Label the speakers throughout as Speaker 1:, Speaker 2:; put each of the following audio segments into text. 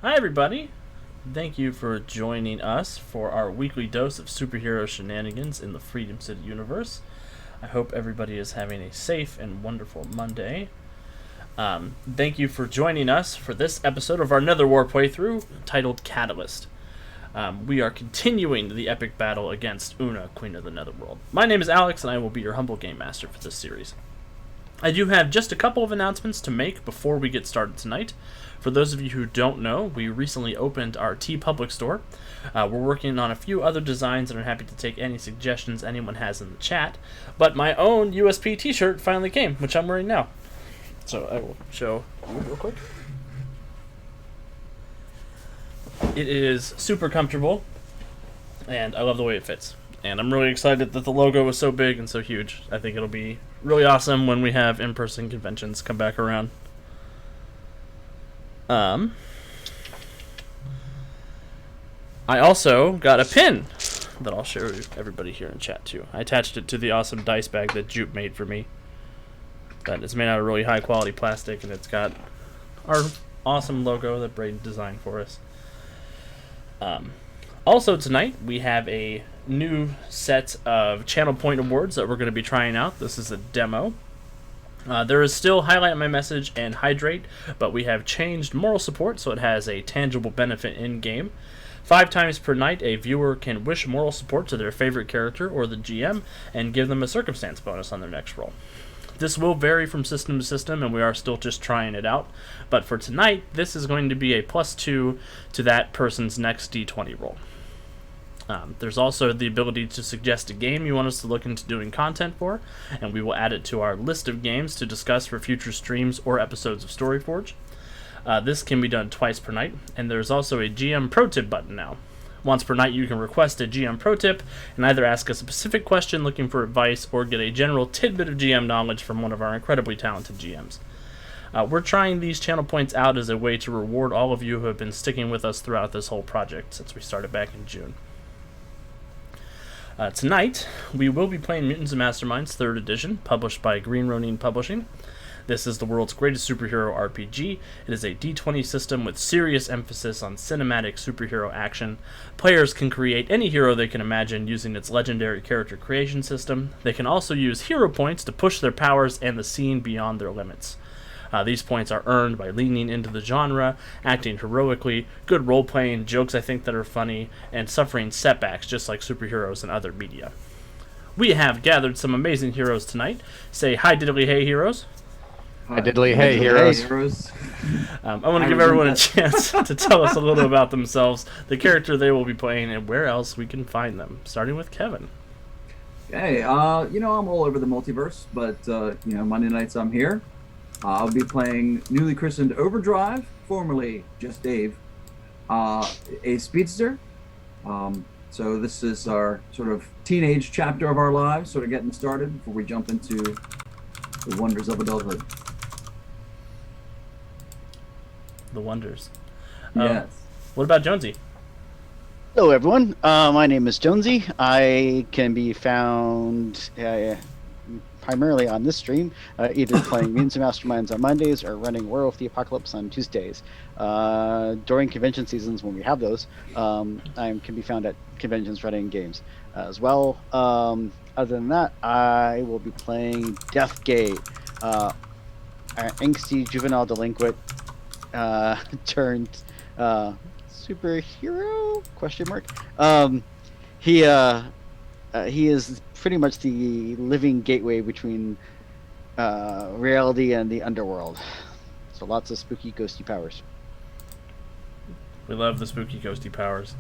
Speaker 1: Hi, everybody. Thank you for joining us for our weekly dose of superhero shenanigans in the Freedom City universe. I hope everybody is having a safe and wonderful Monday. Thank you for joining us for this episode of our Netherwar playthrough titled Catalyst. We are continuing the epic battle against Una, Queen of the Netherworld. My name is Alex, and I will be your humble game master for this series. I do have just a couple of announcements to make before we get started tonight. For those of you who don't know, we recently opened our TeePublic store. We're working on a few other designs and are happy to take any suggestions anyone has in the chat. But my own USP t-shirt finally came, which I'm wearing now. So I will show you real quick. It is super comfortable, and I love the way it fits. And I'm really excited that the logo was so big and so huge. I think it'll be really awesome when we have in-person conventions come back around. I also got a pin that I'll show everybody here in chat too. I attached it to the awesome dice bag that Jupe made for me. But it's made out of really high quality plastic, and it's got our awesome logo that Braden designed for us. Also tonight we have a new set of channel point awards that we're going to be trying out. This is a demo. There is still Highlight My Message and Hydrate, but we have changed moral support so it has a tangible benefit in-game. 5 times per night, a viewer can wish moral support to their favorite character or the GM and give them a circumstance bonus on their next roll. This will vary from system to system, and we are still just trying it out. But for tonight, this is going to be a +2 to that person's next D20 roll. There's also the ability to suggest a game you want us to look into doing content for, and we will add it to our list of games to discuss for future streams or episodes of Storyforge. This can be done twice per night, and there's also a GM Pro Tip button now. Once per night, you can request a GM Pro Tip and either ask a specific question looking for advice or get a general tidbit of GM knowledge from one of our incredibly talented GMs. We're trying these channel points out as a way to reward all of you who have been sticking with us throughout this whole project since we started back in June. Tonight, we will be playing Mutants and Masterminds 3rd Edition, published by Green Ronin Publishing. This is the world's greatest superhero RPG. It is a D20 system with serious emphasis on cinematic superhero action. Players can create any hero they can imagine using its legendary character creation system. They can also use hero points to push their powers and the scene beyond their limits. These points are earned by leaning into the genre, acting heroically, good role-playing, jokes I think that are funny, and suffering setbacks just like superheroes in other media. We have gathered some amazing heroes tonight. Say hi diddly hey, heroes.
Speaker 2: Hi diddly hey, heroes.
Speaker 1: I want to give everyone a chance to tell us a little about themselves, the character they will be playing, and where else we can find them. Starting with Kevin.
Speaker 3: Hey, I'm all over the multiverse, but, Monday nights I'm here. I'll be playing newly christened Overdrive, formerly just Dave, a speedster. So this is our sort of teenage chapter of our lives, sort of getting started before we jump into the wonders of adulthood.
Speaker 1: The wonders.
Speaker 3: Yes.
Speaker 1: What about Jonesy?
Speaker 4: Hello, everyone. My name is Jonesy. I can be found primarily on this stream, either playing Mutants and Masterminds on Mondays or running War of the Apocalypse on Tuesdays. During convention seasons, when we have those, I can be found at conventions running games as well. Other than that, I will be playing Deathgate, an angsty juvenile delinquent turned superhero? Question mark. He is pretty much the living gateway between reality and the underworld. So lots of spooky, ghosty powers.
Speaker 1: We love the spooky, ghosty powers.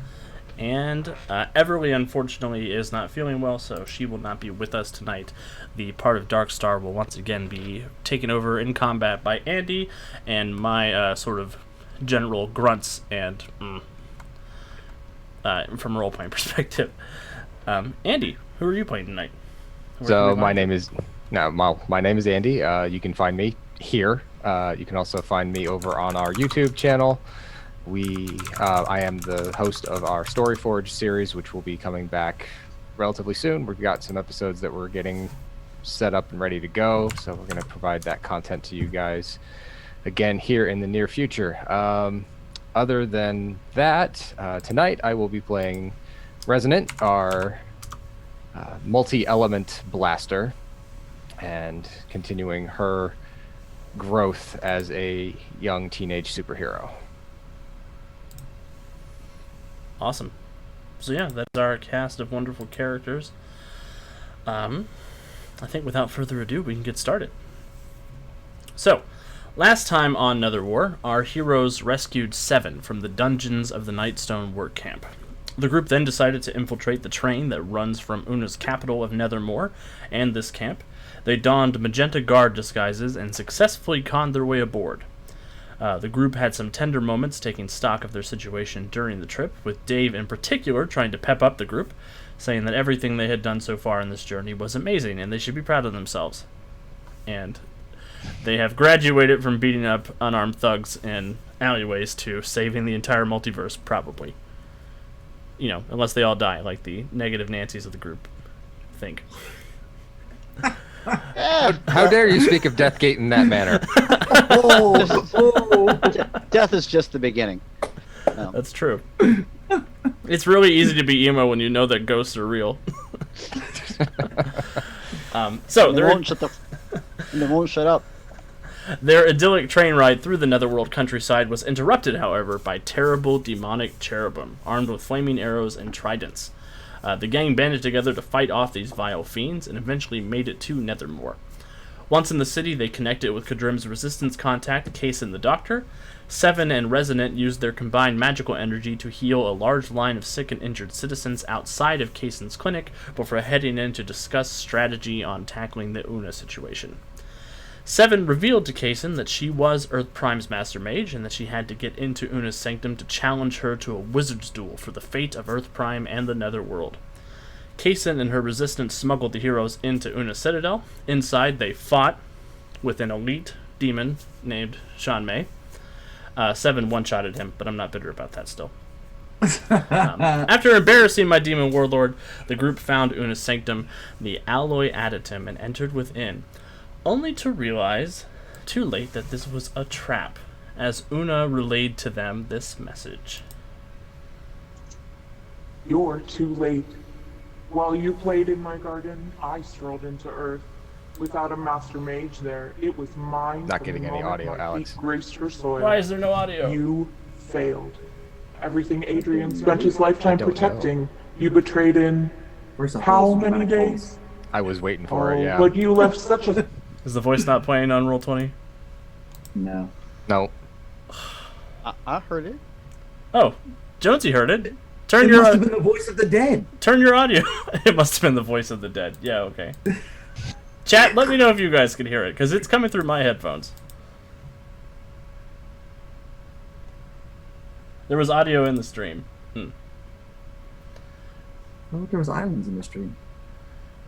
Speaker 1: And Everly, unfortunately, is not feeling well, so she will not be with us tonight. The part of Dark Star will once again be taken over in combat by Andy and my sort of general grunts and from a role-playing perspective. Andy, who are you playing tonight?
Speaker 2: My name is Andy. You can find me here. You can also find me over on our YouTube channel. I am the host of our Storyforge series, which will be coming back relatively soon. We've got some episodes that we're getting set up and ready to go, so we're going to provide that content to you guys again here in the near future. other than that, tonight I will be playing Resonant, our multi-element blaster, and continuing her growth as a young teenage superhero.
Speaker 1: Awesome. So yeah, that's our cast of wonderful characters. I think without further ado, we can get started. So, last time on Netherwar, our heroes rescued 7 from the dungeons of the Nightstone work camp. The group then decided to infiltrate the train that runs from Una's capital of Nethermoor and this camp. They donned magenta guard disguises and successfully conned their way aboard. The group had some tender moments taking stock of their situation during the trip, with Dave in particular trying to pep up the group, saying that everything they had done so far in this journey was amazing and they should be proud of themselves. And they have graduated from beating up unarmed thugs in alleyways to saving the entire multiverse, probably. You know, unless they all die, like the negative Nancys of the group think.
Speaker 2: How dare you speak of Deathgate in that manner?
Speaker 4: Death is just the beginning. No.
Speaker 1: That's true. It's really easy to be emo when you know that ghosts are real. So
Speaker 4: they won't shut up.
Speaker 1: Their idyllic train ride through the Netherworld countryside was interrupted, however, by terrible demonic cherubim, armed with flaming arrows and tridents. The gang banded together to fight off these vile fiends, and eventually made it to Nethermoor. Once in the city, they connected with Kadrim's resistance contact, Kaysen the Doctor. 7 and Resonant used their combined magical energy to heal a large line of sick and injured citizens outside of Kaysen's clinic before heading in to discuss strategy on tackling the Una situation. 7 revealed to Kaysen that she was Earth Prime's Master Mage, and that she had to get into Una's sanctum to challenge her to a wizard's duel for the fate of Earth Prime and the Netherworld. Kaysen and her resistance smuggled the heroes into Una's citadel. Inside, they fought with an elite demon named Sean May. 7 one-shotted him, but I'm not bitter about that still. After embarrassing my demon warlord, the group found Una's sanctum, the alloy additum, and entered within, only to realize, too late, that this was a trap, as Una relayed to them this message.
Speaker 5: You're too late. While you played in my garden, I strolled into Earth. Without a master mage there, it was mine.
Speaker 2: Not getting any audio, Alex.
Speaker 5: Graced her soil.
Speaker 1: Why is there no audio?
Speaker 5: You failed. Everything Adrian spent his lifetime protecting, you betrayed in how many days?
Speaker 2: I was waiting for it, yeah.
Speaker 5: But you left such a...
Speaker 1: Is the voice not playing on Roll20?
Speaker 3: No.
Speaker 2: No.
Speaker 4: I heard it.
Speaker 1: Oh, Jonesy heard it.
Speaker 3: It must have been the voice of the dead.
Speaker 1: Turn your audio. It must have been the voice of the dead. Yeah, okay. Chat, let me know if you guys can hear it, because it's coming through my headphones. There was audio in the stream.
Speaker 3: I thought there was islands in the stream.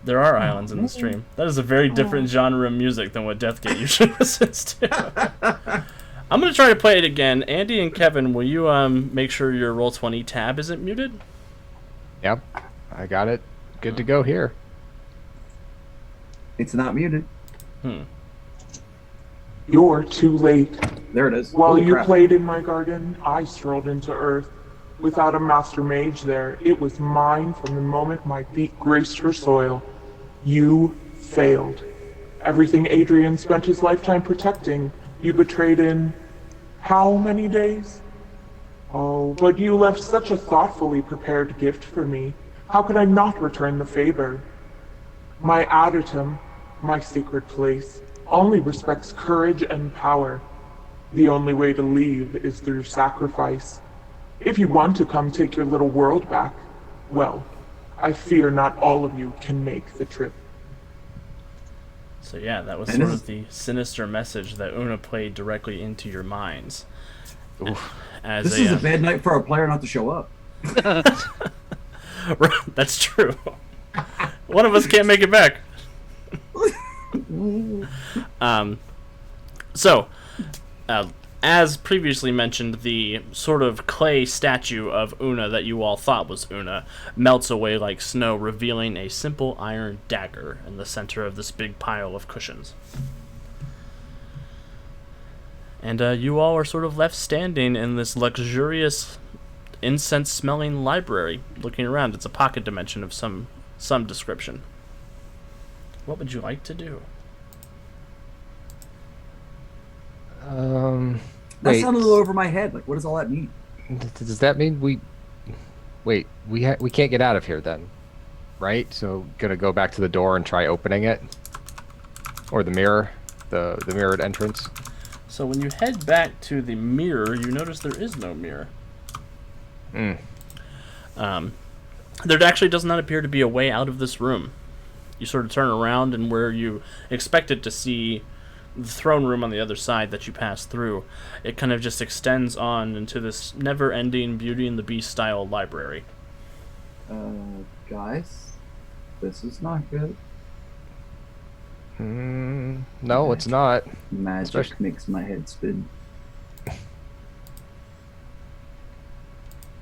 Speaker 1: There are islands in the stream. That is a very different genre of music than what Deathgate usually listens to. I'm going to try to play it again. Andy and Kevin, will you make sure your Roll20 tab isn't muted?
Speaker 2: Yep. I got it. Good to go here.
Speaker 3: It's not muted.
Speaker 5: You're too late.
Speaker 3: There it is.
Speaker 5: While
Speaker 3: Holy
Speaker 5: you
Speaker 3: crap.
Speaker 5: played in my garden, I strolled into Earth. Without a master mage there, it was mine from the moment my feet graced her soil. You failed. Everything Adrian spent his lifetime protecting, you betrayed in how many days? Oh, but you left such a thoughtfully prepared gift for me. How could I not return the favor? My additum, my secret place, only respects courage and power. The only way to leave is through sacrifice. If you want to come take your little world back, well, I fear not all of you can make the trip.
Speaker 1: So yeah, that was sort of the sinister message that Una played directly into your minds.
Speaker 2: Oof.
Speaker 3: This is a bad night for our player not to show up.
Speaker 1: That's true. One of us can't make it back. As previously mentioned, the sort of clay statue of Una that you all thought was Una melts away like snow, revealing a simple iron dagger in the center of this big pile of cushions. And you all are sort of left standing in this luxurious, incense-smelling library, looking around. It's a pocket dimension of some description. What would you like to do?
Speaker 3: That
Speaker 2: Wait.
Speaker 3: sounded a little over my head. Like, what does all that mean?
Speaker 2: Does that mean we can't get out of here then, right? So gonna go back to the door and try opening it, or the mirror, the mirrored entrance.
Speaker 1: So when you head back to the mirror, you notice there is no mirror.
Speaker 2: Hmm.
Speaker 1: There actually does not appear to be a way out of this room. You sort of turn around, and where you expected to see the throne room on the other side that you passed through, it kind of just extends on into this never-ending Beauty and the Beast style library.
Speaker 3: Guys, this is not good.
Speaker 2: No, it's not.
Speaker 3: Magic makes my head spin.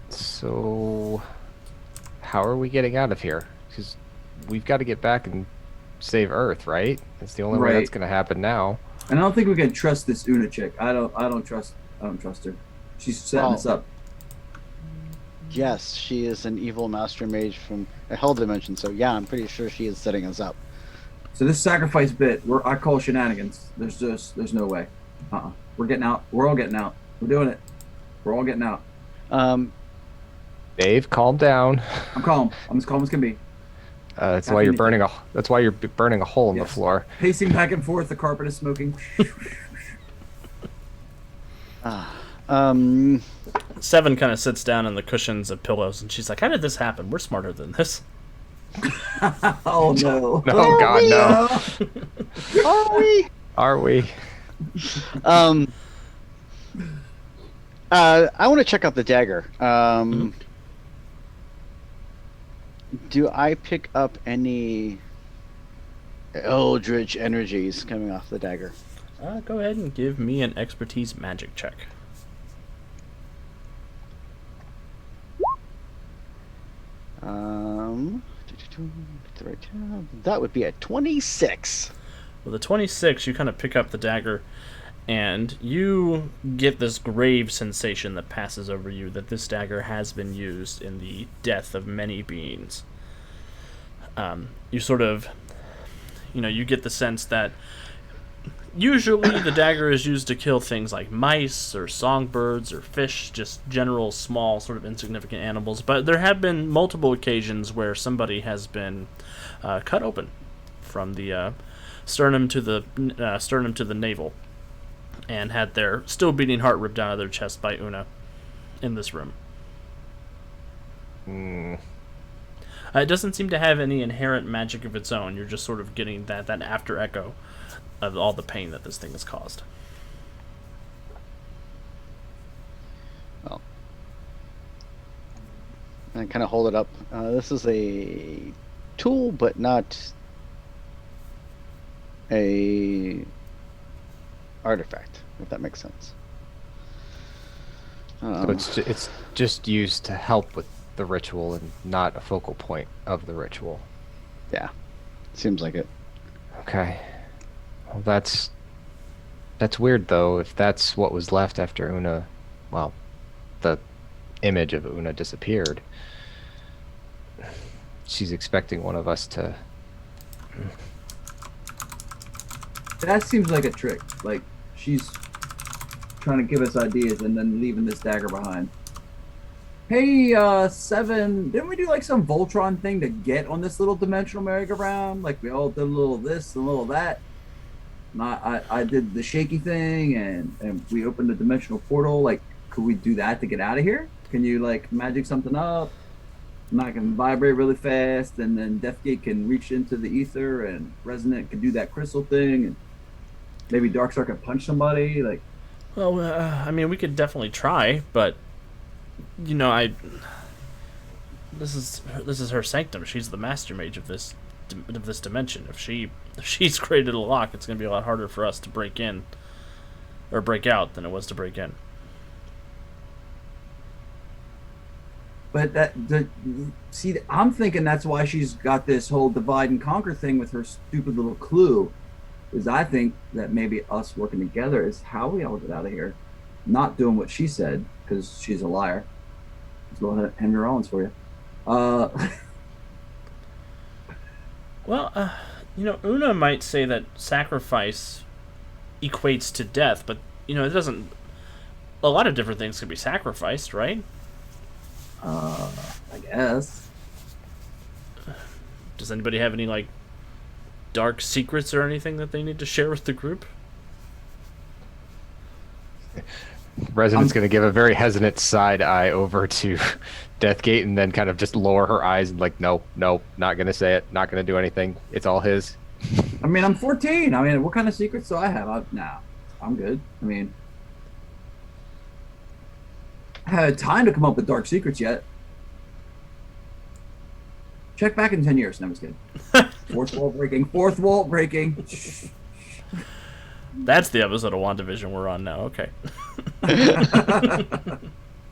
Speaker 2: So, how are we getting out of here? Because we've got to get back and save Earth, right? That's the only way that's going to happen now.
Speaker 3: And I don't think we can trust this Una chick. I don't trust her. She's setting us up.
Speaker 4: Yes, she is an evil master mage from a hell dimension. So yeah, I'm pretty sure she is setting us up.
Speaker 3: So this sacrifice bit, I call shenanigans. There's no way. We're getting out. We're all getting out. We're doing it. We're all getting out.
Speaker 2: Dave, calm down.
Speaker 3: I'm calm. I'm as calm as can be.
Speaker 2: That's why you're burning a hole in the floor.
Speaker 3: Pacing back and forth. The carpet is smoking.
Speaker 1: Seven kind of sits down on the cushions of pillows, and she's like, "How did this happen? We're smarter than this."
Speaker 3: Oh no!
Speaker 2: No, God, no.
Speaker 4: Are we?
Speaker 2: Are we?
Speaker 4: I want to check out the dagger. Do I pick up any eldritch energies coming off the dagger?
Speaker 1: Go ahead and give me an expertise magic check.
Speaker 4: That would be a 26.
Speaker 1: With a 26, you kind of pick up the dagger, and you get this grave sensation that passes over you that this dagger has been used in the death of many beings. You sort of, you get the sense that usually the dagger is used to kill things like mice or songbirds or fish, just general small sort of insignificant animals, but there have been multiple occasions where somebody has been cut open from the sternum to the navel, and had their still beating heart ripped out of their chest by Una in this room. It doesn't seem to have any inherent magic of its own. You're just sort of getting that after echo of all the pain that this thing has caused.
Speaker 4: Well, I kind of hold it up. This is a tool, but not a artifact, if that makes sense.
Speaker 2: So it's just used to help with the ritual and not a focal point of the ritual.
Speaker 4: Yeah, seems like it.
Speaker 2: Okay. Well, that's weird though. If that's what was left after Una, well, the image of Una disappeared. She's expecting one of us to.
Speaker 3: That seems like a trick. Like she's trying to give us ideas and then leaving this dagger behind. Hey, Seven, didn't we do like some Voltron thing to get on this little dimensional merry-go-round? Like we all did a little this and a little that. And I did the shaky thing and we opened the dimensional portal. Like, could we do that to get out of here? Can you like magic something up? And I can vibrate really fast, and then Deathgate can reach into the ether, and Resonant can do that crystal thing, and maybe Darkstar can punch somebody. Like,
Speaker 1: well, I mean, we could definitely try, but this is her sanctum. She's the master mage of this dimension. If she's created a lock, it's going to be a lot harder for us to break in or break out than it was to break in.
Speaker 3: but I'm thinking that's why she's got this whole divide and conquer thing with her stupid little clue. is I think that maybe us working together is how we all get out of here. Not doing what she said because she's a liar. Let's go ahead, Henry Rollins for you. Uh,
Speaker 1: Well, Una might say that sacrifice equates to death, but it doesn't. A lot of different things can be sacrificed, right?
Speaker 3: I guess.
Speaker 1: Does anybody have any like dark secrets or anything that they need to share with the group?
Speaker 2: Resident's going to give a very hesitant side eye over to Deathgate and then kind of just lower her eyes and like, no, not going to say it, not going to do anything. It's all his.
Speaker 3: I mean, I'm 14. I mean, what kind of secrets do I have? Nah, I'm good. I mean, I had time to come up with dark secrets yet. Check back in 10 years. No, I'm just kidding. Fourth wall breaking. Fourth wall breaking.
Speaker 1: That's the episode of WandaVision we're on now. Okay.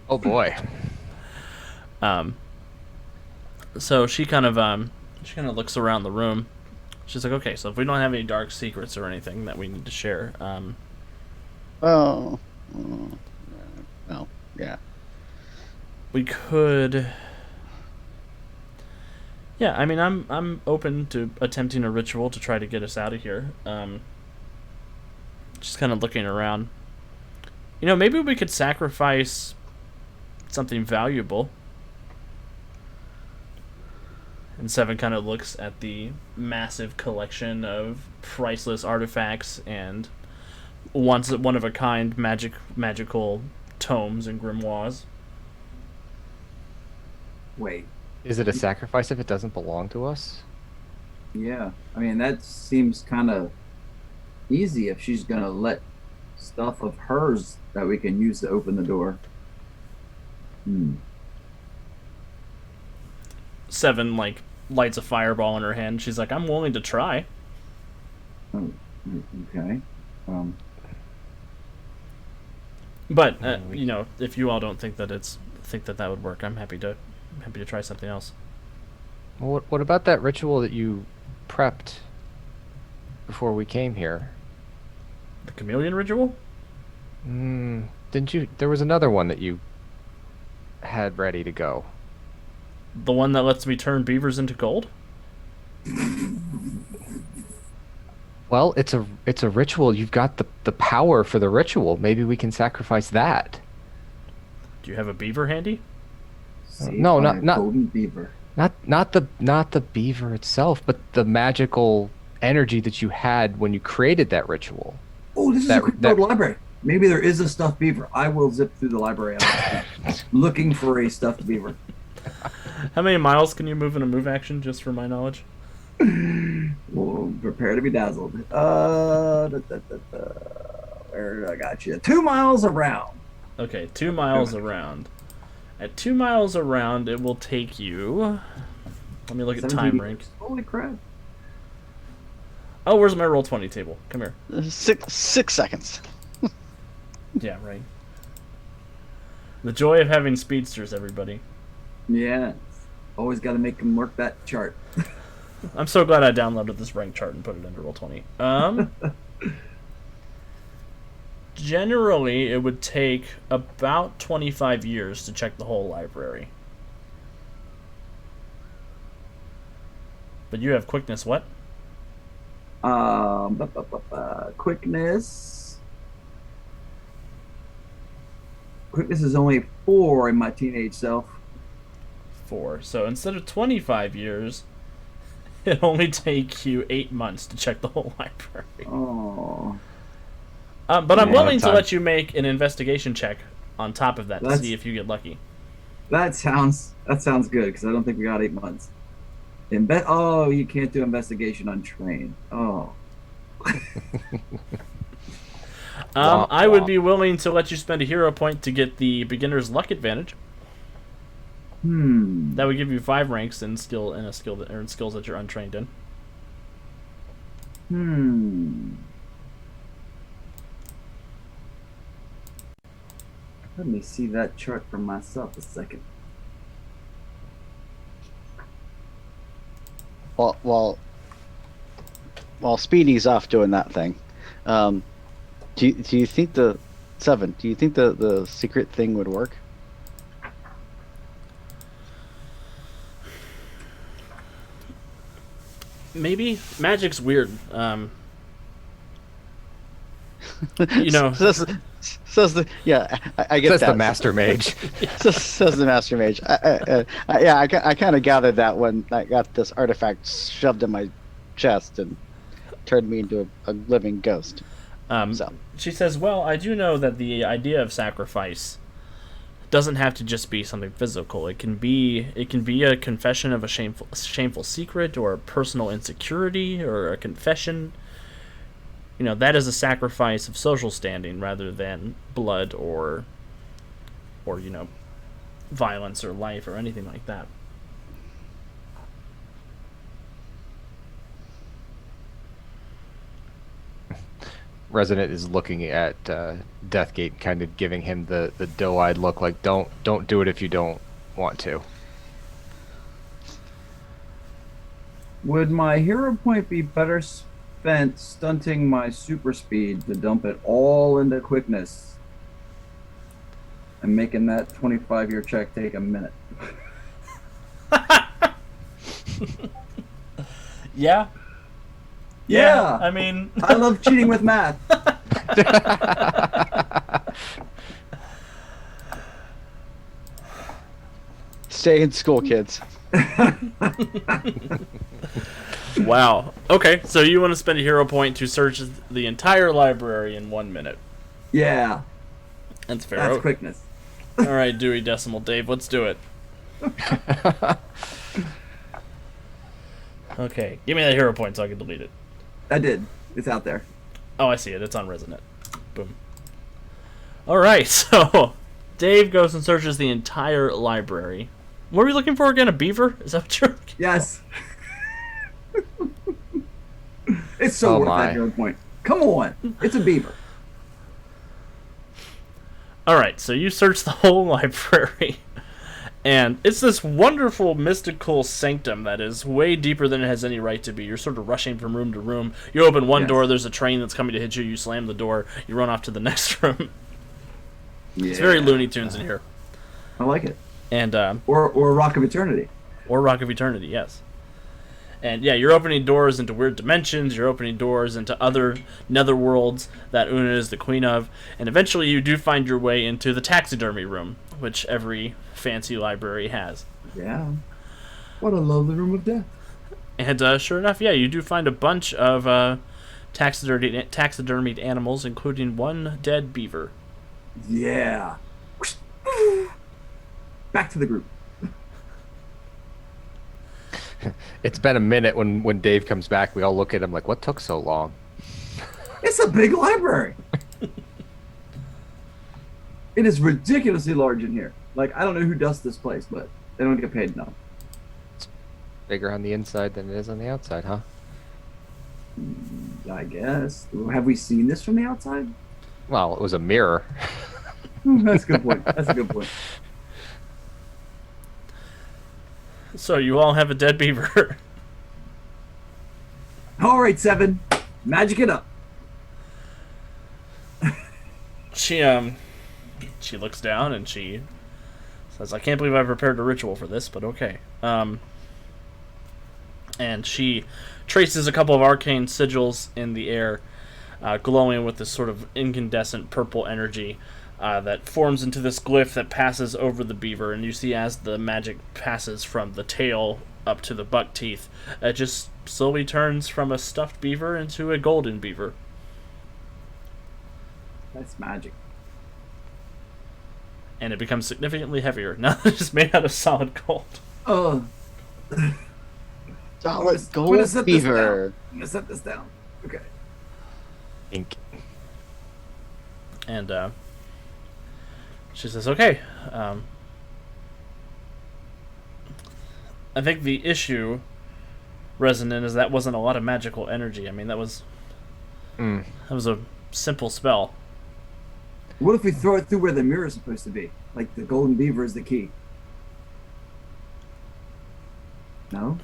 Speaker 2: Oh boy.
Speaker 1: So she kind of looks around the room. She's like, okay, so if we don't have any dark secrets or anything that we need to share,
Speaker 4: Oh. Well, yeah.
Speaker 1: we could. Yeah, I mean, I'm open to attempting a ritual to try to get us out of here. Just kind of looking around. Maybe we could sacrifice something valuable. And Seven kind of looks at the massive collection of priceless artifacts and one of a kind magical tomes and grimoires.
Speaker 3: Wait.
Speaker 2: Is it a sacrifice if it doesn't belong to us?
Speaker 3: Yeah. I mean, that seems kind of easy if she's going to let stuff of hers that we can use to open the door.
Speaker 1: Seven lights a fireball in her hand. She's like, I'm willing to try.
Speaker 3: Oh, okay.
Speaker 1: But if you all don't think that that would work, I'm happy to try something else.
Speaker 2: Well, what about that ritual that you prepped before we came here?
Speaker 1: The chameleon ritual?
Speaker 2: Didn't you? There was another one that you had ready to go.
Speaker 1: The one that lets me turn beavers into gold?
Speaker 2: Well, it's a ritual. You've got the power for the ritual. Maybe we can sacrifice that.
Speaker 1: Do you have a beaver handy?
Speaker 2: No, not
Speaker 3: golden beaver.
Speaker 2: Not the beaver itself, but the magical energy that you had when you created that ritual.
Speaker 3: Oh, this is a quick build library. Maybe there is a stuffed beaver. I will zip through the library looking for a stuffed beaver.
Speaker 1: How many miles can you move in a move action, just for my knowledge?
Speaker 3: Well, prepare to be dazzled. Where I got you? 2 miles around.
Speaker 1: Okay, 2 miles around. At 2 miles around, it will take you... Let me look at time rank.
Speaker 3: Holy crap.
Speaker 1: Oh, where's my Roll20 table? Come here.
Speaker 4: 6 seconds.
Speaker 1: Yeah, right. The joy of having speedsters, everybody.
Speaker 3: Yeah. Always got to make them work that chart.
Speaker 1: I'm so glad I downloaded this rank chart and put it into Roll20. Generally, it would take about 25 years to check the whole library. But you have quickness what?
Speaker 3: Quickness. Quickness is only 4 in my teenage self.
Speaker 1: 4. So instead of 25 years, it only take you 8 months to check the whole library.
Speaker 3: Oh.
Speaker 1: But I'm willing to let you make an investigation check on top of that to see if you get lucky.
Speaker 3: That sounds good because I don't think we got 8 months. Oh, you can't do investigation untrained. Oh.
Speaker 1: I would be willing to let you spend a hero point to get the beginner's luck advantage. That would give you 5 ranks in skills that you're untrained in.
Speaker 3: Let me see that chart for myself a second.
Speaker 4: Well, while Speedy's off doing that thing, do you think the Seven? Do you think the secret thing would work?
Speaker 1: Maybe magic's weird. You know,
Speaker 4: says the yeah. I get
Speaker 2: Says
Speaker 4: that.
Speaker 2: the master mage.
Speaker 4: Says the master mage. I kind of gathered that when I got this artifact shoved in my chest and turned me into a living ghost. So
Speaker 1: she says, "Well, I do know that the idea of sacrifice doesn't have to just be something physical. It can be a confession of a shameful secret, or a personal insecurity, or a confession. You know, that is a sacrifice of social standing rather than blood or you know, violence or life or anything like that."
Speaker 2: Resident is looking at Deathgate, kind of giving him the doe-eyed look, like don't do it if you don't want to.
Speaker 3: Would my hero point be better spent stunting my super speed to dump it all into quickness and making that 25-year check take a minute?
Speaker 1: Yeah.
Speaker 3: Yeah.
Speaker 1: I mean,
Speaker 3: I love cheating with math.
Speaker 4: stay in school, kids.
Speaker 1: wow. Okay, so you want to spend a hero point to search the entire library in 1 minute.
Speaker 3: Yeah.
Speaker 1: That's fair.
Speaker 3: That's quickness.
Speaker 1: All right, Dewey Decimal Dave, let's do it. Okay, give me that hero point so I can delete it.
Speaker 3: I did. It's out there.
Speaker 1: Oh, I see it. It's on Resonant. Boom. All right, so Dave goes and searches the entire library. What are we looking for again? A beaver? Is that what you're looking for?
Speaker 3: Yes. It's so worth that hero point. Come on. It's a beaver.
Speaker 1: All right, so you search the whole library. And it's this wonderful mystical sanctum that is way deeper than it has any right to be. You're sort of rushing from room to room. You open one door, there's a train that's coming to hit you. You slam the door. You run off to the next room.
Speaker 3: Yeah.
Speaker 1: It's very Looney Tunes in here.
Speaker 3: I like it.
Speaker 1: And
Speaker 3: or Rock of Eternity.
Speaker 1: Or Rock of Eternity, yes. And yeah, you're opening doors into weird dimensions. You're opening doors into other netherworlds that Una is the queen of. And eventually you do find your way into the taxidermy room, which every fancy library has.
Speaker 3: Yeah. What a lovely room of death.
Speaker 1: And sure enough, yeah, you do find a bunch of taxidermied animals, including one dead beaver.
Speaker 3: Yeah. Back to the group.
Speaker 2: It's been a minute. When Dave comes back, we all look at him like, what took so long?
Speaker 3: It's a big library. It is ridiculously large in here. Like, I don't know who does this place, but they don't get paid enough.
Speaker 2: It's bigger on the inside than it is on the outside, huh?
Speaker 3: I guess. Have we seen this from the outside?
Speaker 2: Well, it was a mirror.
Speaker 3: That's a good point. That's a good point.
Speaker 1: So you all have a dead beaver.
Speaker 3: All right, Seven. Magic it up.
Speaker 1: She looks down and she says, "I can't believe I prepared a ritual for this, but okay." And she traces a couple of arcane sigils in the air, glowing with this sort of incandescent purple energy that forms into this glyph that passes over the beaver. And you see as the magic passes from the tail up to the buck teeth, it just slowly turns from a stuffed beaver into a golden beaver.
Speaker 3: That's magic.
Speaker 1: And it becomes significantly heavier. Now that it's made out of solid gold.
Speaker 4: Solid gold beaver.
Speaker 3: I'm gonna set this down. Okay.
Speaker 2: Ink.
Speaker 1: And she says, "Okay. I think the issue, Resonant, is that wasn't a lot of magical energy. I mean, that was a simple spell.
Speaker 3: What if we throw it through where the mirror is supposed to be? Like the golden beaver is the key. No?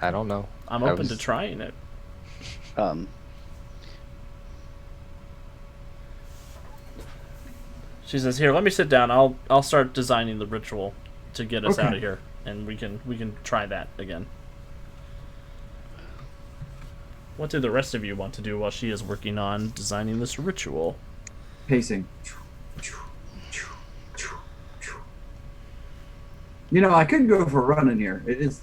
Speaker 2: I don't know.
Speaker 1: I'm open to trying it. She says, "Here, let me sit down. I'll start designing the ritual to get us out of here, and we can try that again." What do the rest of you want to do while she is working on designing this ritual?
Speaker 3: Pacing. You know, I could go for a run in here. It is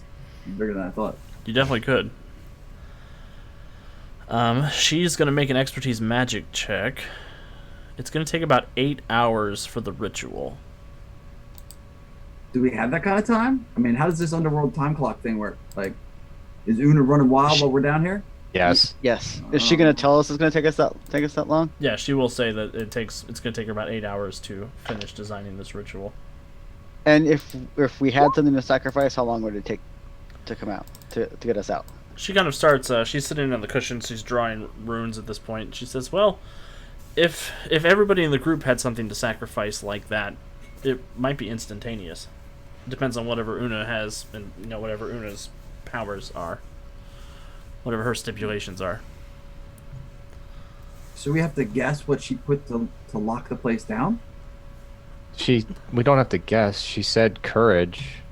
Speaker 3: bigger than I thought.
Speaker 1: You definitely could. She's gonna make an expertise magic check. It's gonna take about 8 hours for the ritual.
Speaker 3: Do we have that kind of time? I mean, how does this underworld time clock thing work? Like, is Una running wild while we're down here?
Speaker 2: Yes.
Speaker 4: Yes. Is she going to tell us it's going to take us that long?
Speaker 1: Yeah, she will say that it's gonna take her about 8 hours to finish designing this ritual.
Speaker 4: And if we had something to sacrifice, how long would it take to come out to get us out?
Speaker 1: She kind of starts. She's sitting on the cushion. She's drawing runes at this point. She says, "Well, if everybody in the group had something to sacrifice like that, it might be instantaneous. It depends on whatever Una has, and whatever Una's powers are, whatever her stipulations are."
Speaker 3: So we have to guess what she put to lock the place down?
Speaker 2: We don't have to guess. She said courage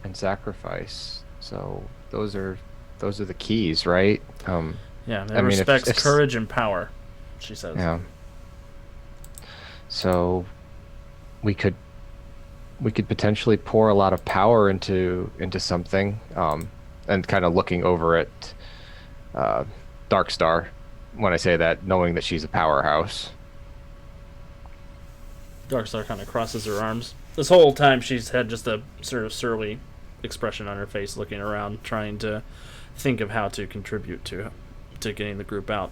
Speaker 2: and sacrifice. So those are the keys, right?
Speaker 1: Yeah, it respects courage and power, she says.
Speaker 2: Yeah. So we could potentially pour a lot of power into something, and kind of looking over at Darkstar when I say that, knowing that she's a powerhouse.
Speaker 1: Darkstar kind of crosses her arms. This whole time she's had just a sort of surly expression on her face, looking around, trying to think of how to contribute to getting the group out.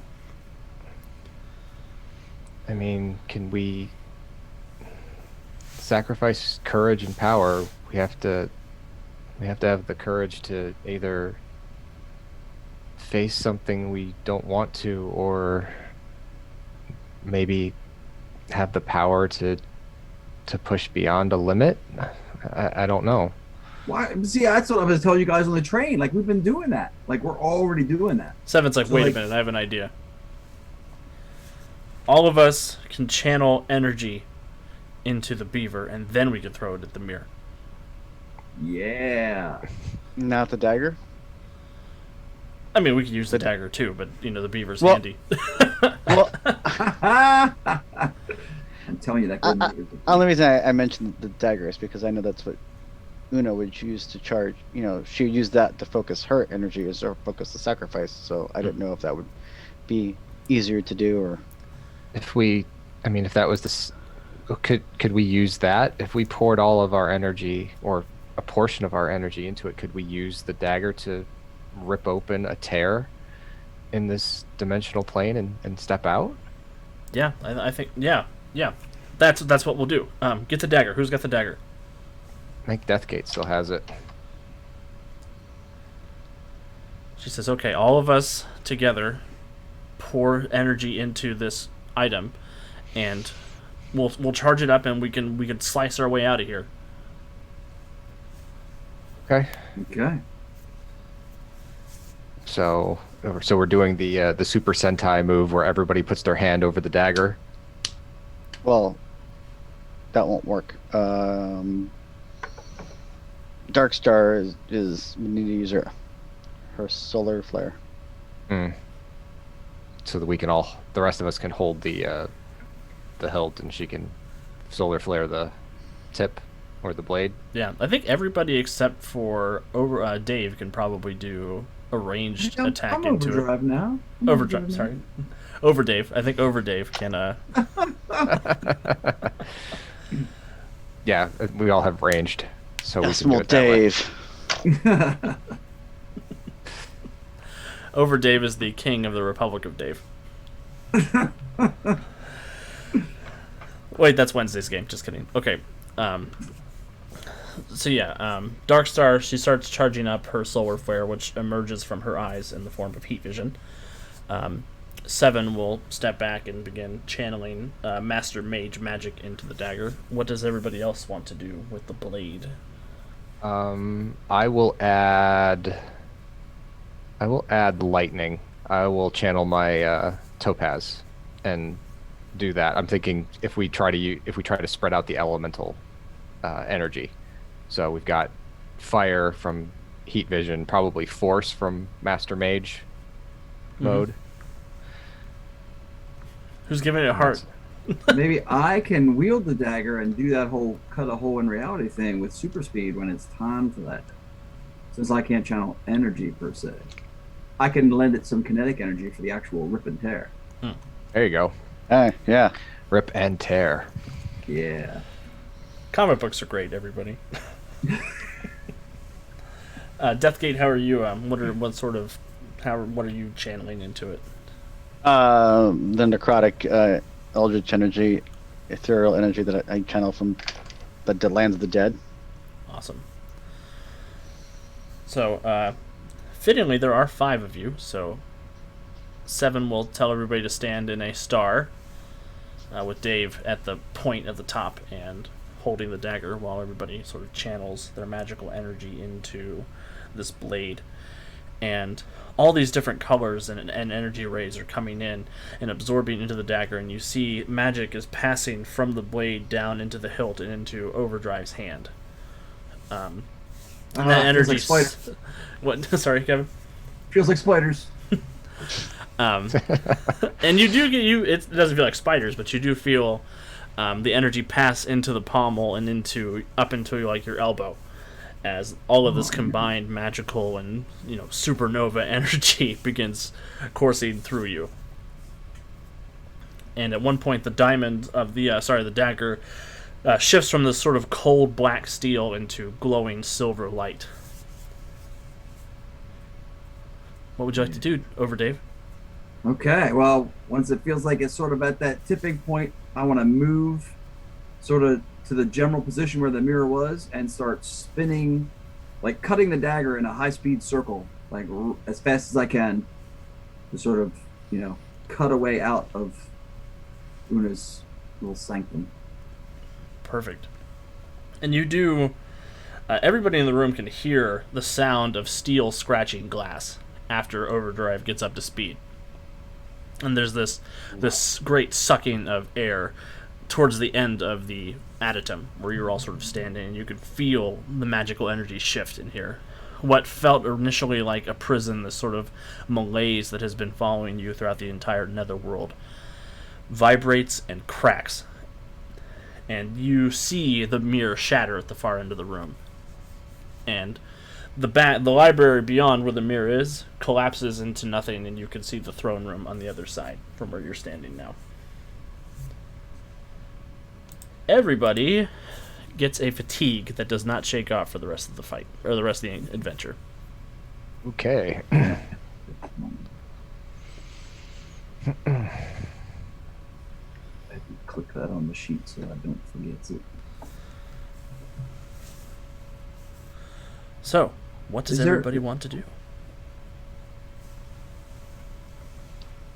Speaker 2: I mean, can we sacrifice courage and power? We have to have the courage to either face something we don't want to, or maybe have the power to push beyond a limit. I don't know.
Speaker 3: Why? See, that's what I was telling you guys on the train. Like, we've been doing that. Like, we're already doing that.
Speaker 1: Seven's like, wait a minute, I have an idea. All of us can channel energy into the beaver, and then we can throw it at the mirror.
Speaker 3: Yeah.
Speaker 4: Not the dagger?
Speaker 1: I mean, we could use the dagger too, but the beaver's handy.
Speaker 4: Well,
Speaker 3: I'm telling you that.
Speaker 4: Only reason I mentioned the dagger is because I know that's what Una would use to charge. She would use that to focus her energy or focus the sacrifice. So I didn't know if that would be easier to do, or
Speaker 2: if that was could we use that if we poured all of our energy or a portion of our energy into it? Could we use the dagger to rip open a tear in this dimensional plane and step out?
Speaker 1: Yeah, I think yeah. That's what we'll do. Get the dagger. Who's got the dagger?
Speaker 2: I think Deathgate still has it.
Speaker 1: She says, "Okay, all of us together pour energy into this item, and we'll charge it up, and we can slice our way out of here."
Speaker 2: Okay.
Speaker 3: Okay.
Speaker 2: So we're doing the Super Sentai move where everybody puts their hand over the dagger.
Speaker 4: well, that won't work. Darkstar is we need to use her solar flare.
Speaker 2: So that the rest of us can hold the hilt, and she can solar flare the tip or the blade.
Speaker 1: Yeah, I think everybody except for Dave can probably do a ranged attack
Speaker 3: I'm
Speaker 1: into
Speaker 3: overdrive
Speaker 1: it.
Speaker 3: now.
Speaker 1: Overdrive, sorry. Over Dave. I think Over Dave can.
Speaker 2: Yeah, we all have ranged, so we can do it
Speaker 4: Dave.
Speaker 2: that way.
Speaker 1: Over Dave is the king of the Republic of Dave. Wait, that's Wednesday's game. Just kidding. Okay. So yeah, Darkstar, she starts charging up her solar flare, which emerges from her eyes in the form of heat vision. Seven will step back and begin channeling Master Mage magic into the dagger. What does everybody else want to do with the blade?
Speaker 2: I will add I will add lightning. I will channel my topaz and do that. I'm thinking if we try to spread out the elemental energy. So we've got fire from heat vision, probably force from master mage mode.
Speaker 1: Who's giving it a heart?
Speaker 3: Maybe I can wield the dagger and do that whole cut a hole in reality thing with super speed when it's time for that. Since I can't channel energy per se, I can lend it some kinetic energy for the actual rip and tear.
Speaker 2: There you go.
Speaker 4: Yeah.
Speaker 2: Rip and tear.
Speaker 3: Yeah.
Speaker 1: Comic books are great, everybody. Deathgate, how are you? What are you channeling into it?
Speaker 4: The necrotic eldritch energy, ethereal energy that I channel from the lands of the dead.
Speaker 1: Awesome. So, fittingly, there are 5 of you, so 7 will tell everybody to stand in a star, with Dave at the point at the top and holding the dagger while everybody sort of channels their magical energy into this blade. And all these different colors and energy rays are coming in and absorbing into the dagger, and you see magic is passing from the blade down into the hilt and into Overdrive's hand. And that energy.
Speaker 3: Like
Speaker 1: what? Sorry, Kevin.
Speaker 3: Feels like spiders.
Speaker 1: And you do get it doesn't feel like spiders, but you do feel the energy pass into the pommel and up into like your elbow, as all of this combined magical and supernova energy begins coursing through you. And at one point, the diamond of the dagger shifts from this sort of cold black steel into glowing silver light. What would you like to do, over Dave?
Speaker 3: Okay, well, once it feels like it's sort of at that tipping point, I want to move sort of to the general position where the mirror was and start spinning, like cutting the dagger in a high-speed circle, like as fast as I can, to sort of, cut a way out of Una's little sanctum.
Speaker 1: Perfect. And you do... everybody in the room can hear the sound of steel scratching glass after Overdrive gets up to speed. And there's this great sucking of air towards the end of the adytum, where you're all sort of standing, and you could feel the magical energy shift in here. What felt initially like a prison, this sort of malaise that has been following you throughout the entire Netherworld, vibrates and cracks. And you see the mirror shatter at the far end of the room. And the library beyond where the mirror is collapses into nothing, and you can see the throne room on the other side from where you're standing now. Everybody gets a fatigue that does not shake off for the rest of the fight, or the rest of the adventure.
Speaker 2: Okay.
Speaker 3: Click that on the sheet so I don't forget it.
Speaker 1: So, what does everybody want to do?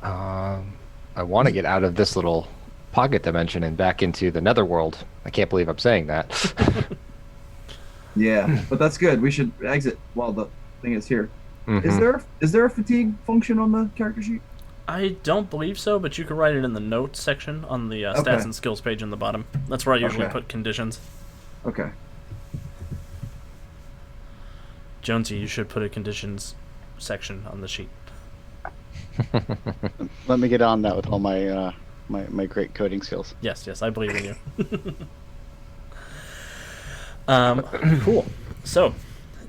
Speaker 2: I want to get out of this little pocket dimension and back into the Netherworld. I can't believe I'm saying that.
Speaker 3: Yeah, but that's good. We should exit while the thing is here.
Speaker 2: Mm-hmm.
Speaker 3: Is there a fatigue function on the character sheet?
Speaker 1: I don't believe so, but you can write it in the notes section on the stats and skills page in the bottom. That's where I usually put conditions.
Speaker 3: Okay.
Speaker 1: Jonesy, you should put a conditions section on the sheet.
Speaker 4: Let me get on that with all my my great coding skills.
Speaker 1: Yes, I believe in you. Cool. So,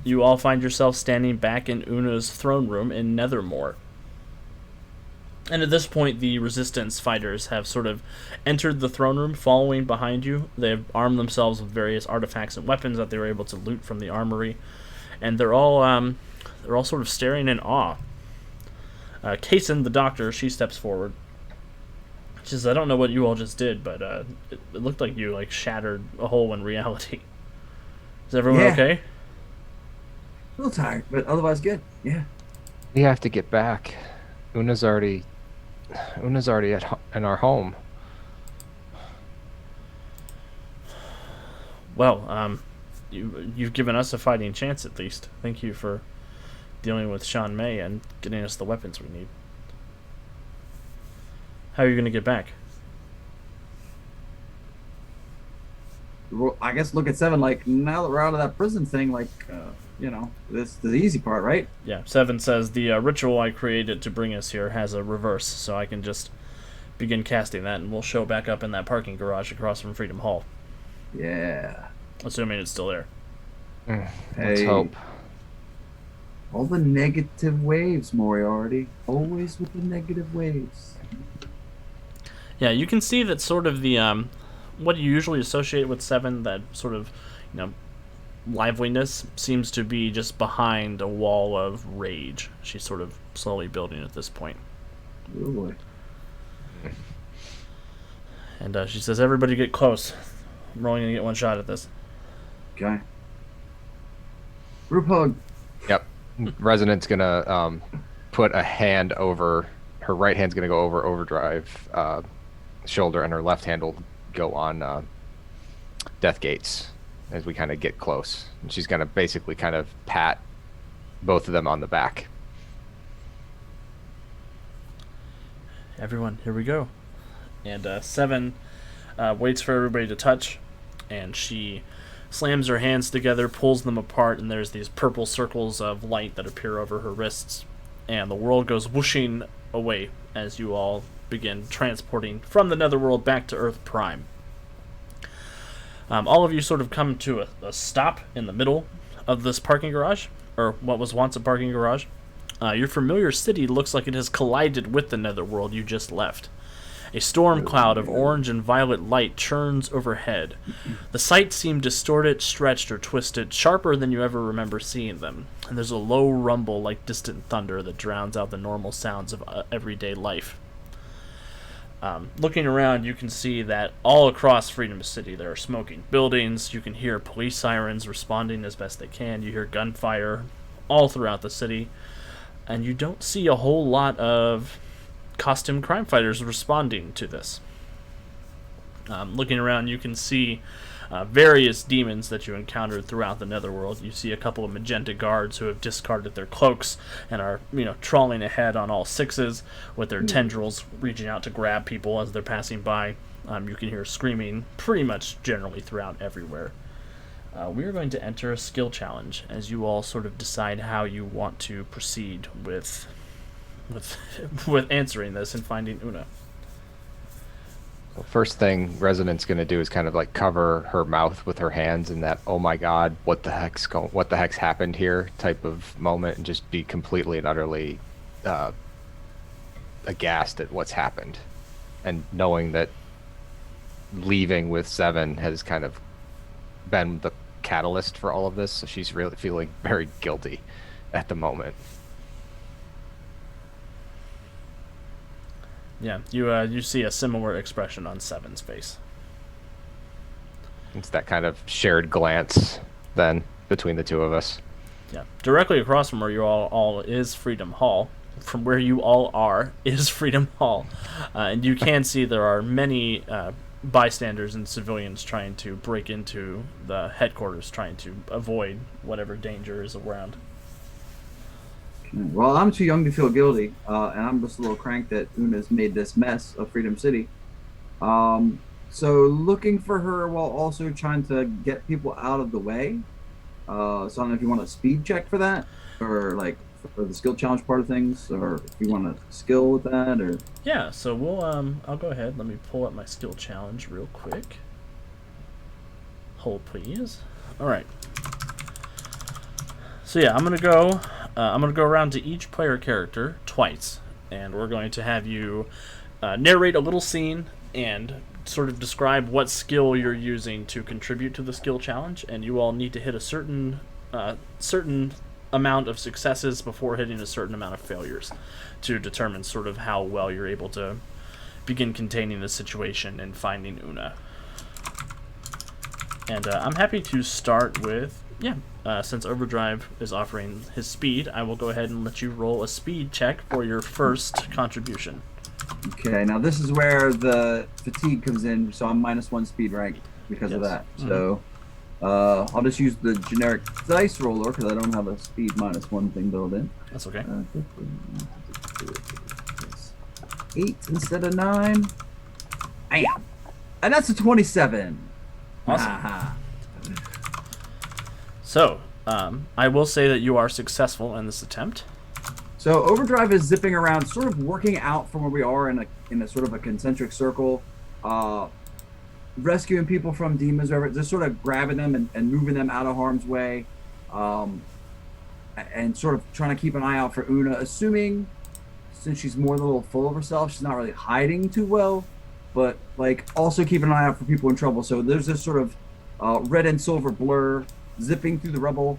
Speaker 1: you all find yourself standing back in Una's throne room in Nethermore. And at this point, the Resistance fighters have sort of entered the throne room, following behind you. They've armed themselves with various artifacts and weapons that they were able to loot from the armory, and they're all sort of staring in awe. Kaysen, the doctor, she steps forward. She says, "I don't know what you all just did, but it looked like you shattered a hole in reality. Is everyone okay?"
Speaker 3: A little tired, but otherwise good. Yeah.
Speaker 2: We have to get back. Una's already in our home.
Speaker 1: Well, you've given us a fighting chance at least. Thank you for dealing with Sean May and getting us the weapons we need. How are you going to get back?
Speaker 3: Well, I guess look at 7. Like now that we're out of that prison thing, like this is the easy part, right?
Speaker 1: Yeah, 7 says the ritual I created to bring us here has a reverse, so I can just begin casting that, and we'll show back up in that parking garage across from Freedom Hall.
Speaker 3: Yeah.
Speaker 1: Assuming it's still there.
Speaker 2: Let's hope.
Speaker 3: All the negative waves, Moriarty. Always with the negative waves.
Speaker 1: Yeah, you can see that sort of the what you usually associate with 7, that sort of, liveliness, seems to be just behind a wall of rage. She's sort of slowly building at this point.
Speaker 3: Oh boy.
Speaker 1: And she says, everybody get close. I'm only going to get one shot at this.
Speaker 3: Okay. Group hug.
Speaker 2: Yep. Resonant's gonna put a hand over her right hand's gonna go over Overdrive shoulder, and her left hand will go on Death Gates as we kind of get close. And she's gonna basically kind of pat both of them on the back.
Speaker 1: Everyone, here we go. And 7 waits for everybody to touch, and she slams her hands together, pulls them apart, and there's these purple circles of light that appear over her wrists, and the world goes whooshing away as you all begin transporting from the Netherworld back to Earth Prime. All of you sort of come to a stop in the middle of this parking garage, or what was once a parking garage. Your familiar city looks like it has collided with the Netherworld you just left. A storm cloud of orange and violet light churns overhead. The sights seem distorted, stretched, or twisted, sharper than you ever remember seeing them. And there's a low rumble like distant thunder that drowns out the normal sounds of everyday life. Looking around, you can see that all across Freedom City there are smoking buildings. You can hear police sirens responding as best they can. You hear gunfire all throughout the city. And you don't see a whole lot of costumed crime fighters responding to this. Looking around, you can see various demons that you encountered throughout the Netherworld. You see a couple of magenta guards who have discarded their cloaks and are, trawling ahead on all sixes with their tendrils reaching out to grab people as they're passing by. You can hear screaming pretty much generally throughout everywhere. We are going to enter a skill challenge as you all sort of decide how you want to proceed with answering this and finding Una.
Speaker 2: Well, first thing Resonant's going to do is kind of like cover her mouth with her hands in that "oh my god, what the heck's happened here" type of moment, and just be completely and utterly aghast at what's happened, and knowing that leaving with 7 has kind of been the catalyst for all of this, so she's really feeling very guilty at the moment.
Speaker 1: Yeah, you see a similar expression on 7's face.
Speaker 2: It's that kind of shared glance then between the two of us.
Speaker 1: Yeah, directly across from where you all is Freedom Hall. From where you all are is Freedom Hall, and you can see there are many bystanders and civilians trying to break into the headquarters, trying to avoid whatever danger is around.
Speaker 3: Well, I'm too young to feel guilty, and I'm just a little cranked that Una's made this mess of Freedom City. So looking for her while also trying to get people out of the way. So I don't know if you want a speed check for that, or like for the skill challenge part of things, or if you want a skill with that, or...
Speaker 1: Yeah, so we'll I'll go ahead. Let me pull up my skill challenge real quick. Hold, please. All right. So yeah, I'm gonna go around to each player character twice, and we're going to have you narrate a little scene and sort of describe what skill you're using to contribute to the skill challenge, and you all need to hit a certain amount of successes before hitting a certain amount of failures to determine sort of how well you're able to begin containing the situation and finding Una. And I'm happy to start with, since Overdrive is offering his speed, I will go ahead and let you roll a speed check for your first contribution.
Speaker 3: Okay, now this is where the fatigue comes in, so I'm -1 speed rank because of that. So I'll just use the generic dice roller because I don't have a speed -1 thing built in.
Speaker 1: That's okay.
Speaker 3: 8 instead of 9. Bam! And that's a 27.
Speaker 1: Awesome.
Speaker 3: Aha.
Speaker 1: So, I will say that you are successful in this attempt.
Speaker 3: So Overdrive is zipping around, sort of working out from where we are in a sort of a concentric circle, rescuing people from demons, or just sort of grabbing them and moving them out of harm's way, and sort of trying to keep an eye out for Una, assuming since she's more than a little full of herself, she's not really hiding too well, but like also keeping an eye out for people in trouble. So there's this sort of red and silver blur zipping through the rubble,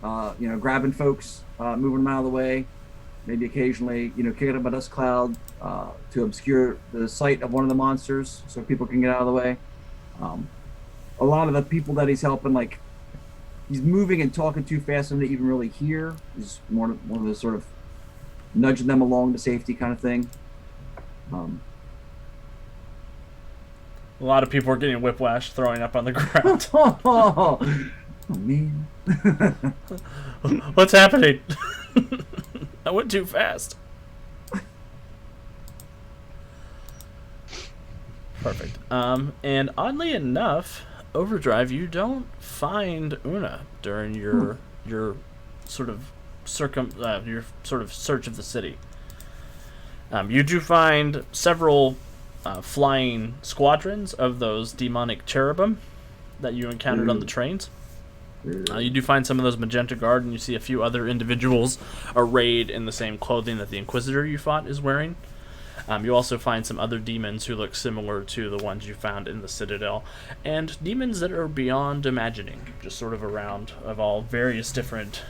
Speaker 3: grabbing folks, moving them out of the way. Maybe occasionally, kicking up a dust cloud to obscure the sight of one of the monsters so people can get out of the way. A lot of the people that he's helping, like, he's moving and talking too fast for them to even really hear. He's one of the sort of nudging them along to safety kind of thing.
Speaker 1: A lot of people are getting whiplash, throwing up on the ground.
Speaker 3: Oh, man.
Speaker 1: What's happening? I went too fast. Perfect. And oddly enough, Overdrive, you don't find Una during your sort of your sort of search of the city. You do find several flying squadrons of those demonic cherubim that you encountered on the trains. You do find some of those Magenta Guard, and you see a few other individuals arrayed in the same clothing that the Inquisitor you fought is wearing. You also find some other demons who look similar to the ones you found in the Citadel, and demons that are beyond imagining, just sort of around, of all various different,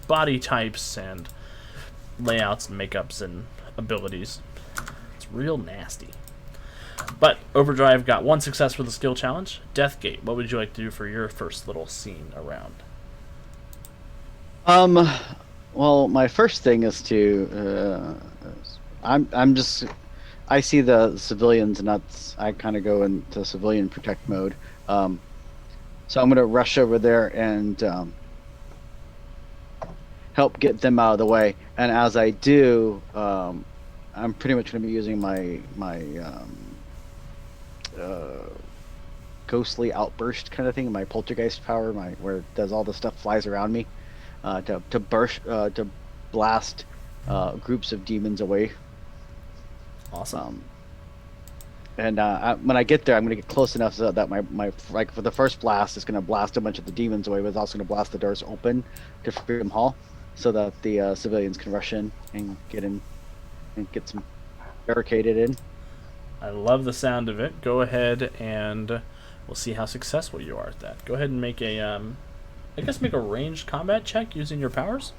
Speaker 1: body types and layouts and makeups and abilities. It's real nasty. But Overdrive got one success for the skill challenge. Deathgate, what would you like to do for your first little scene around?
Speaker 4: Well, my first thing is to I see the civilians, and I kind of go into civilian protect mode. So I'm gonna rush over there and help get them out of the way. And as I do, I'm pretty much gonna be using my ghostly outburst kind of thing, my poltergeist power, where it does all the stuff, flies around me, to blast groups of demons away.
Speaker 1: Awesome.
Speaker 4: And when I get there, I'm going to get close enough so that my for the first blast, it's going to blast a bunch of the demons away, but it's also going to blast the doors open to Freedom Hall, so that the civilians can rush in and get in and get some barricaded in.
Speaker 1: I love the sound of it. Go ahead and we'll see how successful you are at that. Go ahead and make a, make a ranged combat check using your powers.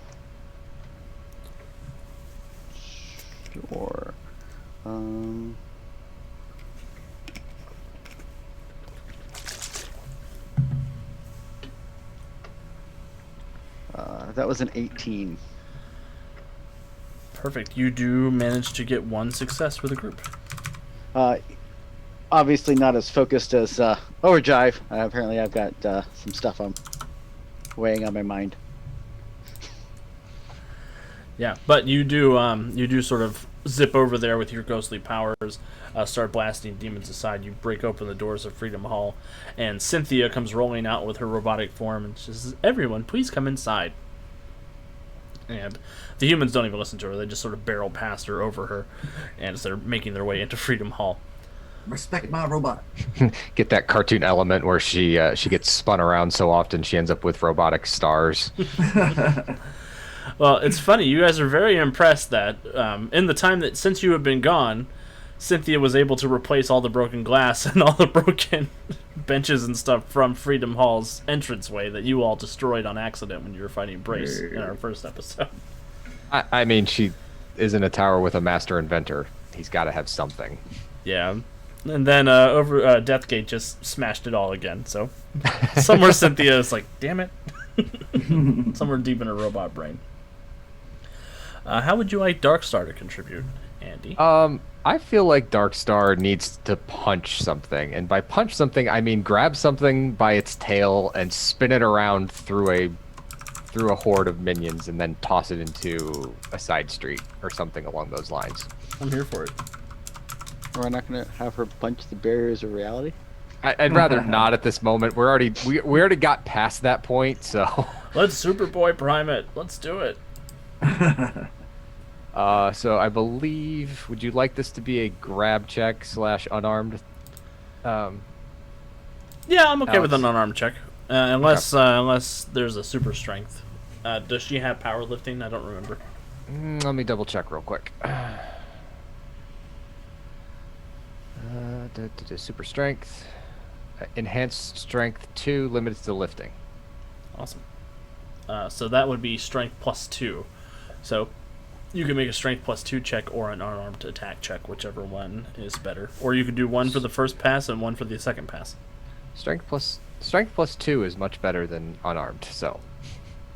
Speaker 4: Sure. That was an 18.
Speaker 1: Perfect. You do manage to get one success for the group.
Speaker 4: Obviously not as focused as Overdrive. Apparently I've got some stuff I'm weighing on my mind.
Speaker 1: Yeah, but you do sort of zip over there with your ghostly powers, start blasting demons aside. You break open the doors of Freedom Hall, and Cynthia comes rolling out with her robotic form and she says, "Everyone, please come inside." And the humans don't even listen to her. They just sort of barrel past her, over her, and as they're making their way into Freedom Hall.
Speaker 3: Respect my robot.
Speaker 2: Get that cartoon element where she gets spun around so often she ends up with robotic stars.
Speaker 1: Well, it's funny. You guys are very impressed that in the time that since you have been gone, Cynthia was able to replace all the broken glass and all the broken benches and stuff from Freedom Hall's entranceway that you all destroyed on accident when you were fighting Brace in our first episode.
Speaker 2: I mean, she is in a tower with a master inventor. He's got to have something.
Speaker 1: Yeah. And then Deathgate just smashed it all again. So somewhere Cynthia is like, damn it. Somewhere deep in her robot brain. How would you like Darkstar to contribute Andy.
Speaker 2: I feel like Darkstar needs to punch something, and by punch something, I mean grab something by its tail and spin it around through a horde of minions, and then toss it into a side street or something along those lines.
Speaker 1: I'm here for it.
Speaker 4: We're not gonna have her punch the barriers of reality.
Speaker 2: I'd rather not at this moment. We already got past that point, so.
Speaker 1: Let's Superboy Prime it. Let's do it.
Speaker 2: So I believe, would you like this to be a grab check / unarmed?
Speaker 1: Yeah, I'm okay with
Speaker 2: Alex?
Speaker 1: an unarmed check, unless there's a super strength. Does she have powerlifting? I don't remember.
Speaker 2: Let me double check real quick. Super strength, enhanced strength 2, limited to lifting.
Speaker 1: Awesome. So that would be strength +2. So you can make a strength +2 check or an unarmed attack check, whichever one is better. Or you could do one for the first pass and one for the second pass.
Speaker 2: Strength plus 2 is much better than unarmed, so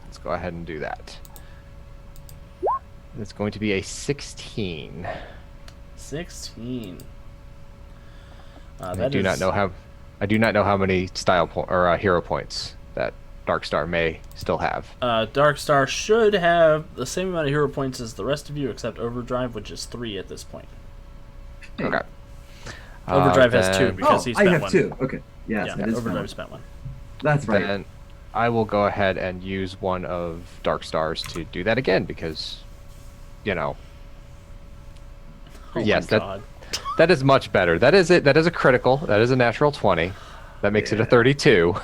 Speaker 2: let's go ahead and do that. It's going to be a 16.
Speaker 1: 16.
Speaker 2: I do not know how many hero points that Darkstar may still have.
Speaker 1: Darkstar should have the same amount of hero points as the rest of you, except Overdrive, which is 3 at this point.
Speaker 2: Okay.
Speaker 1: Overdrive has 2 because he
Speaker 3: I
Speaker 1: spent
Speaker 3: have
Speaker 1: one.
Speaker 3: 2. Okay. Yes,
Speaker 1: Yeah,
Speaker 3: I did
Speaker 1: Overdrive
Speaker 3: spend
Speaker 1: spent one.
Speaker 3: one. That's right.
Speaker 2: Then I will go ahead and use one of Darkstar's to do that again because,
Speaker 1: Oh
Speaker 2: yes,
Speaker 1: my God.
Speaker 2: that is much better. That is it. That is a critical. That is a natural 20. That makes it a 32.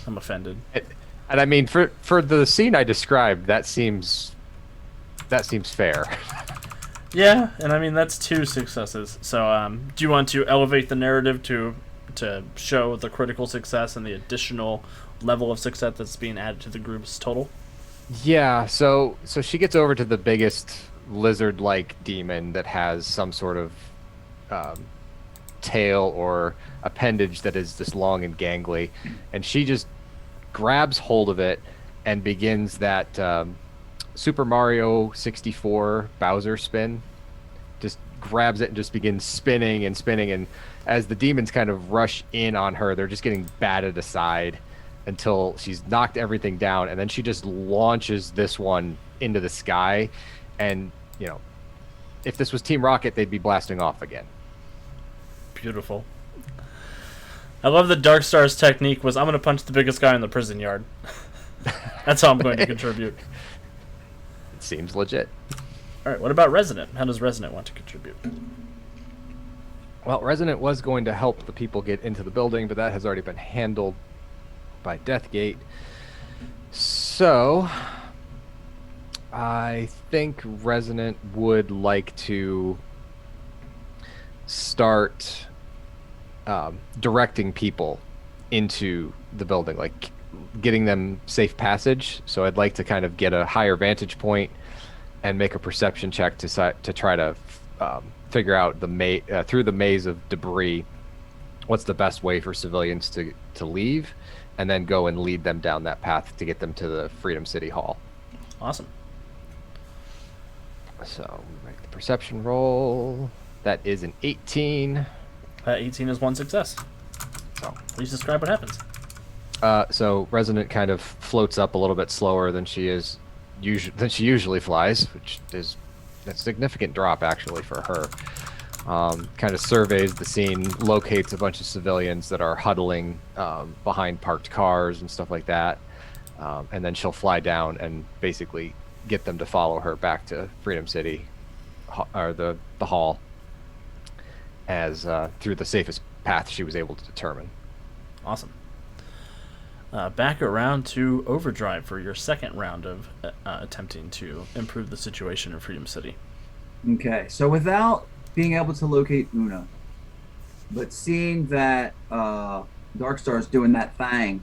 Speaker 1: I'm offended.
Speaker 2: And I mean, for the scene I described, that seems fair.
Speaker 1: Yeah, and I mean that's 2 successes. So, do you want to elevate the narrative to show the critical success and the additional level of success that's being added to the group's total?
Speaker 2: Yeah. So she gets over to the biggest lizard-like demon that has some sort of tail or appendage that is this long and gangly, and she just grabs hold of it and begins that Super Mario 64 Bowser spin. Just grabs it and just begins spinning and spinning, and as the demons kind of rush in on her, they're just getting batted aside until she's knocked everything down, and then she just launches this one into the sky, and if this was Team Rocket, they'd be blasting off again.
Speaker 1: Beautiful. I love that Darkstar's technique was, I'm going to punch the biggest guy in the prison yard. That's how I'm going to contribute.
Speaker 2: It seems legit.
Speaker 1: All right, what about Resident? How does Resident want to contribute?
Speaker 2: Well, Resident was going to help the people get into the building, but that has already been handled by Deathgate. So, I think Resident would like to start directing people into the building, like getting them safe passage. So I'd like to kind of get a higher vantage point and make a perception check to try to figure out through the maze of debris what's the best way for civilians to leave, and then go and lead them down that path to get them to the Freedom City Hall.
Speaker 1: Awesome.
Speaker 2: So make the perception roll. That is an 18.
Speaker 1: 18 is 1 success.
Speaker 2: So
Speaker 1: Please describe what happens.
Speaker 2: So Resonant kind of floats up a little bit slower than she usually flies, which is a significant drop actually for her. Kind of surveys the scene, locates a bunch of civilians that are huddling behind parked cars and stuff like that, and then she'll fly down and basically get them to follow her back to Freedom City, or the hall, as through the safest path she was able to determine.
Speaker 1: Awesome. Back around to Overdrive for your second round of attempting to improve the situation in Freedom City.
Speaker 3: Okay, so without being able to locate Una, but seeing that Darkstar's doing that thing,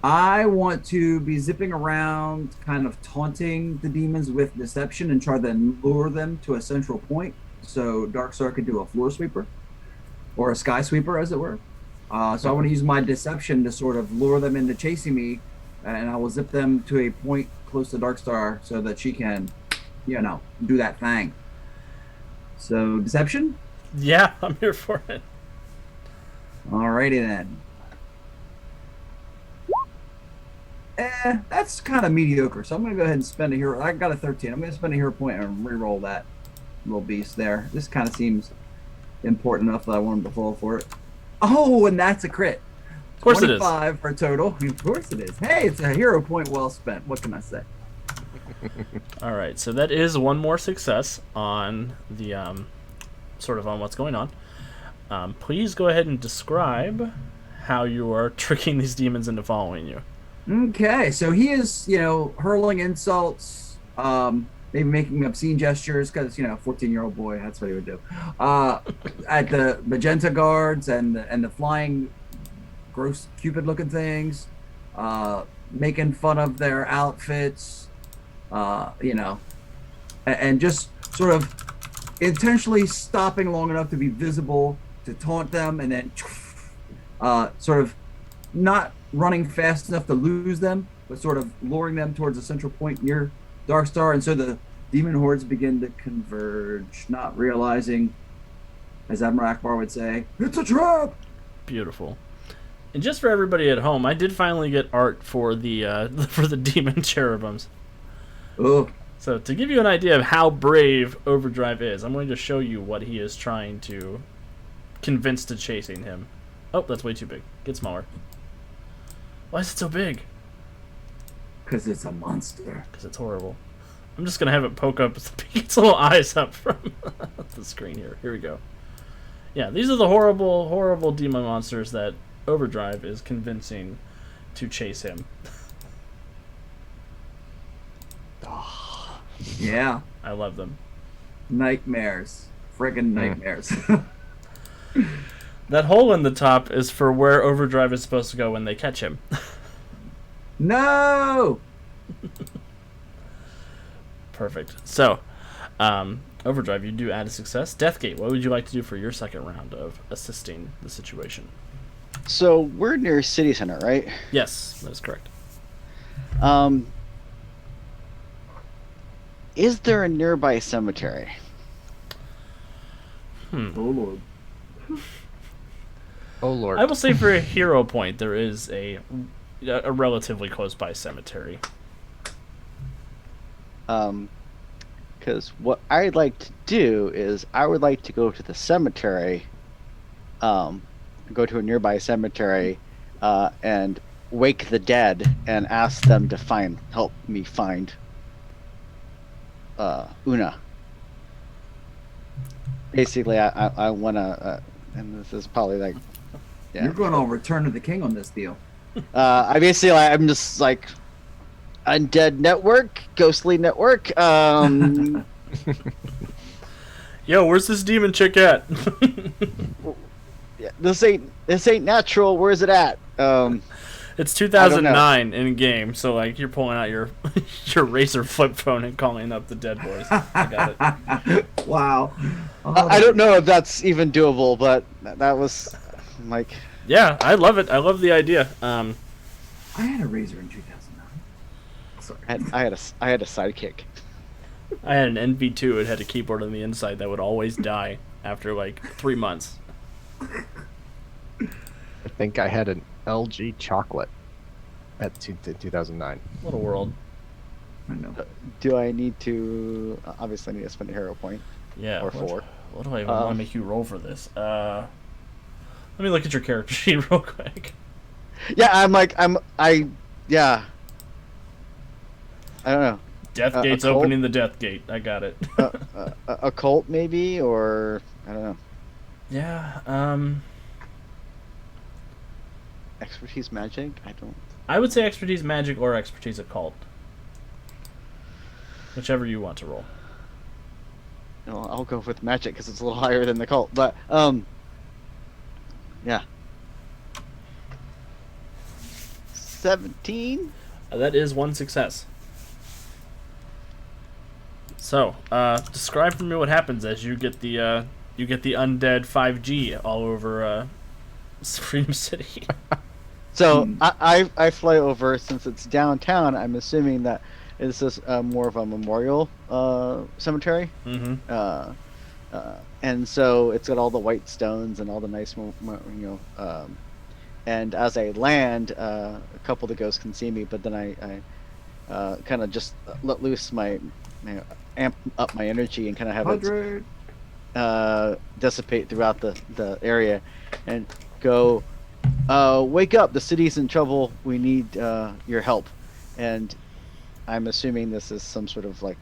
Speaker 3: I want to be zipping around, kind of taunting the demons with deception and try to lure them to a central point, so Darkstar could do a floor sweeper, or a sky sweeper, as it were. So I want to use my deception to sort of lure them into chasing me, and I will zip them to a point close to Darkstar so that she can, do that thing. So deception.
Speaker 1: Yeah, I'm here for it.
Speaker 3: Alrighty then. That's kind of mediocre. So I'm gonna go ahead and spend a hero. I got a 13. I'm gonna spend a hero point and re-roll that little beast there. This kind of seems important enough that I wanted to fall for it. Oh, and that's a crit.
Speaker 1: Of course it is.
Speaker 3: 25 for total. Of course it is. Hey, it's a hero point well spent. What can I say?
Speaker 1: All right, so that is one more success on the sort of on what's going on. Please go ahead and describe how you are tricking these demons into following you.
Speaker 3: Okay, so he is, hurling insults, maybe making obscene gestures because 14-year-old boy, that's what he would do. At the magenta guards and the flying, gross Cupid-looking things, making fun of their outfits, and just sort of intentionally stopping long enough to be visible to taunt them, and then sort of not running fast enough to lose them, but sort of luring them towards a central point near Darkstar, and so the demon hordes begin to converge, not realizing, as Admiral Akbar would say, it's a trap.
Speaker 1: Beautiful. And just for everybody at home, I did finally get art for the for the demon cherubims.
Speaker 3: Oh,
Speaker 1: So to give you an idea of how brave Overdrive is, I'm going to show you what he is trying to convince to chasing him. Oh, that's way too big. Get smaller. Why is it so big?
Speaker 3: because it's a monster.
Speaker 1: Because it's horrible. I'm just going to have it poke up its little eyes up from the screen here. Here we go. Yeah, these are the horrible, horrible demon monsters that Overdrive is convincing to chase him.
Speaker 3: Yeah,
Speaker 1: I love them.
Speaker 3: nightmares, friggin' nightmares.
Speaker 1: That hole in the top is for where Overdrive is supposed to go when they catch him.
Speaker 3: No.
Speaker 1: Perfect. So, Overdrive, you do add a success. Deathgate, what would you like to do for your second round of assisting the situation?
Speaker 4: So we're near city center, right?
Speaker 1: Yes, that is correct.
Speaker 4: Is there a nearby cemetery?
Speaker 3: Oh Lord.
Speaker 2: Oh lord.
Speaker 1: I will say for a hero point, there is a relatively close by cemetery.
Speaker 4: Because what I'd like to do is I would like to go to the cemetery, go to a nearby cemetery, and wake the dead and ask them to help me find Una. Basically, I want to, and this is probably like, yeah.
Speaker 3: You're going on Return of the King on this deal.
Speaker 4: I'm just like undead network, ghostly network.
Speaker 1: Yo, where's this demon chick at?
Speaker 4: Yeah, this ain't natural. Where's it at?
Speaker 1: It's 2009 in game, so like you're pulling out your your Razer flip phone and calling up the dead boys. I got it.
Speaker 3: Wow.
Speaker 4: I don't know if that's even doable, but that was like.
Speaker 1: Yeah, I love it. I love the idea.
Speaker 3: I had a Razer in 2009. Sorry.
Speaker 4: I had a sidekick.
Speaker 1: I had an NV2. It had a keyboard on the inside that would always die after like 3 months.
Speaker 2: I think I had an LG chocolate at 2009.
Speaker 1: What a world.
Speaker 3: I know.
Speaker 4: Do I need to? Obviously, I need to spend a hero point.
Speaker 1: Yeah.
Speaker 4: Or 4.
Speaker 1: What do I even want to make you roll for this? Let me look at your character sheet real quick.
Speaker 4: Yeah, yeah. I don't know.
Speaker 1: Deathgate's opening the death gate. I got it.
Speaker 4: A cult maybe, or I don't know.
Speaker 1: Yeah.
Speaker 4: Expertise magic?
Speaker 1: I would say expertise magic or expertise occult. Whichever you want to roll.
Speaker 4: No, I'll go with magic because it's a little higher than the cult. But yeah. 17.
Speaker 1: That is one success. So, describe for me what happens as you get the undead 5G all over Freedom City.
Speaker 4: So I fly over. Since it's downtown, I'm assuming that this is more of a memorial cemetery.
Speaker 1: Mm-hmm.
Speaker 4: and so it's got all the white stones and all the nice, and as I land, a couple of the ghosts can see me, but then I kind of just let loose amp up my energy and kind of have
Speaker 3: 100.
Speaker 4: it dissipate throughout the area, and go, wake up! The city's in trouble. We need your help. And I'm assuming this is some sort of like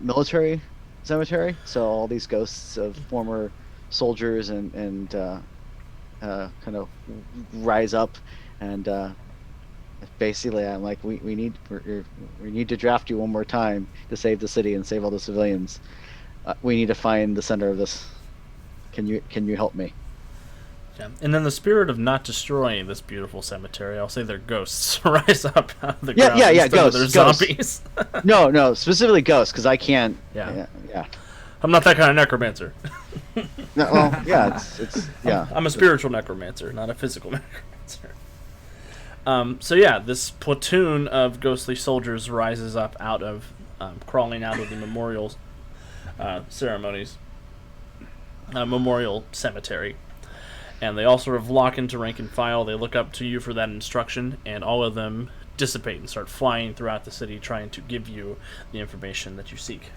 Speaker 4: military cemetery. So all these ghosts of former soldiers and kind of rise up, and basically I'm like, we need to draft you one more time to save the city and save all the civilians. We need to find the center of this. Can you help me?
Speaker 1: Yeah. And in the spirit of not destroying this beautiful cemetery, I'll say their ghosts rise up out of the ground.
Speaker 4: Yeah, ghosts.
Speaker 1: They're
Speaker 4: Ghosts.
Speaker 1: zombies.
Speaker 4: No, specifically ghosts, because I can't.
Speaker 1: Yeah.
Speaker 4: Yeah.
Speaker 1: I'm not that kind of necromancer.
Speaker 4: No, well, yeah, it's yeah.
Speaker 1: I'm a spiritual necromancer, not a physical necromancer. So yeah, this platoon of ghostly soldiers rises up out of, crawling out of the memorial ceremonies, memorial cemetery. And they all sort of lock into rank and file. They look up to you for that instruction, and all of them dissipate and start flying throughout the city, trying to give you the information that you seek.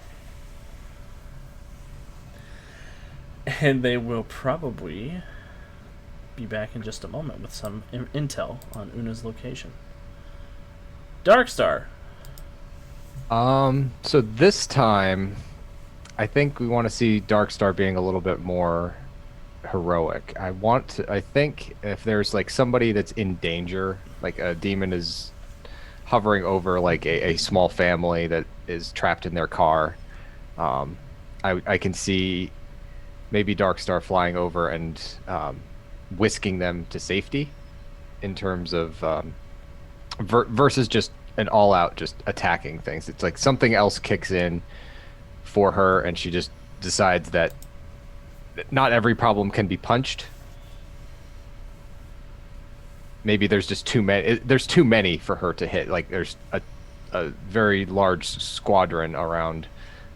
Speaker 1: And they will probably be back in just a moment with some intel on Una's location. Darkstar.
Speaker 2: So this time, I think we want to see Darkstar being a little bit more heroic. I think if there's like somebody that's in danger, like a demon is hovering over like a small family that is trapped in their car, I can see maybe Darkstar flying over and whisking them to safety, in terms of versus just an all-out just attacking things. It's like something else kicks in for her, and she just decides that not every problem can be punched. Maybe there's just too many. There's too many for her to hit. Like there's a very large squadron around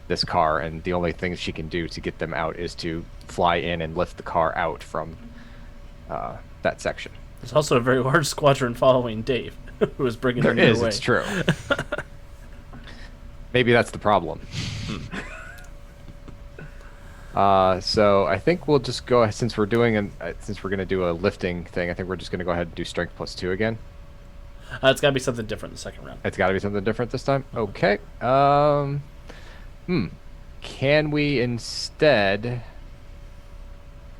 Speaker 2: this car, and the only thing she can do to get them out is to fly in and lift the car out from that section.
Speaker 1: There's also a very large squadron following Dave, who is bringing them
Speaker 2: There is.
Speaker 1: away.
Speaker 2: It's true. Maybe that's the problem. So I think we'll just go, since we're going to do a lifting thing, I think we're just going to go ahead and do strength +2 again.
Speaker 1: It's got to be something different the second round.
Speaker 2: It's got to be something different this time. Okay. Can we instead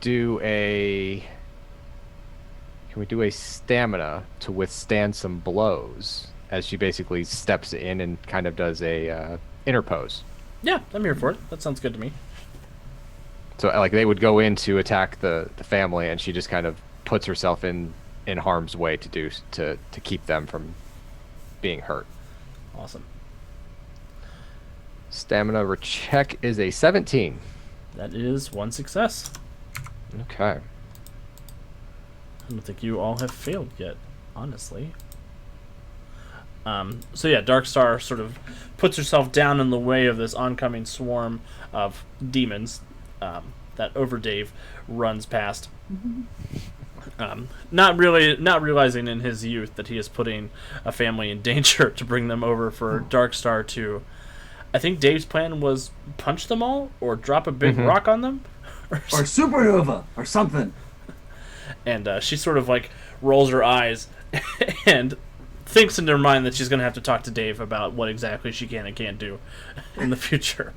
Speaker 2: do a stamina to withstand some blows, as she basically steps in and kind of does a interpose?
Speaker 1: Yeah, I'm here for it. That sounds good to me.
Speaker 2: So like they would go in to attack the family, and she just kind of puts herself in harm's way to keep them from being hurt.
Speaker 1: Awesome.
Speaker 2: Stamina check is a 17.
Speaker 1: That is one success.
Speaker 2: Okay.
Speaker 1: I don't think you all have failed yet, honestly. So yeah, Darkstar sort of puts herself down in the way of this oncoming swarm of demons that Overdave runs past. Not realizing in his youth that he is putting a family in danger to bring them over for Darkstar to. I think Dave's plan was punch them all or drop a big rock on them,
Speaker 3: or supernova or something.
Speaker 1: And she sort of like rolls her eyes and thinks in her mind that she's going to have to talk to Dave about what exactly she can and can't do in the future.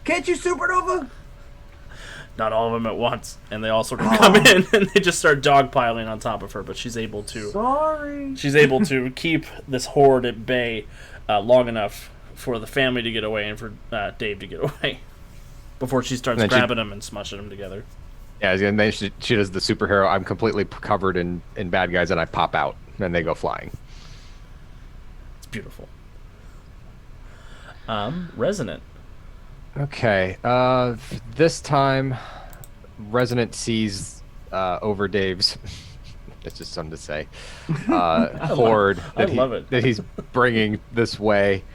Speaker 3: Can't you supernova?
Speaker 1: Not all of them at once, and they all sort of come in and they just start dogpiling on top of her. But she's able to.
Speaker 3: Sorry.
Speaker 1: She's able to keep this horde at bay long enough for the family to get away and for Dave to get away before she starts grabbing them and smushing them together.
Speaker 2: Yeah, and then she does the superhero. I'm completely covered in bad guys, and I pop out, and they go flying.
Speaker 1: It's beautiful. Resonant.
Speaker 2: Okay. This time, Resonant sees over Dave's. It's just something to say. Horde
Speaker 1: I love it.
Speaker 2: that he's bringing this way,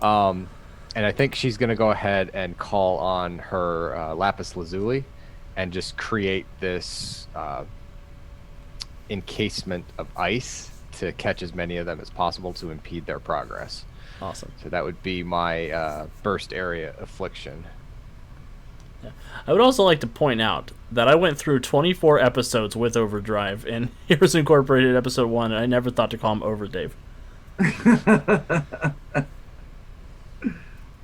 Speaker 2: and And I think she's going to go ahead and call on her lapis lazuli and just create this encasement of ice to catch as many of them as possible to impede their progress.
Speaker 1: Awesome.
Speaker 2: So that would be my burst area affliction.
Speaker 1: Yeah. I would also like to point out that I went through 24 episodes with Overdrive, and Heroes Incorporated episode 1, and I never thought to call him Overdave.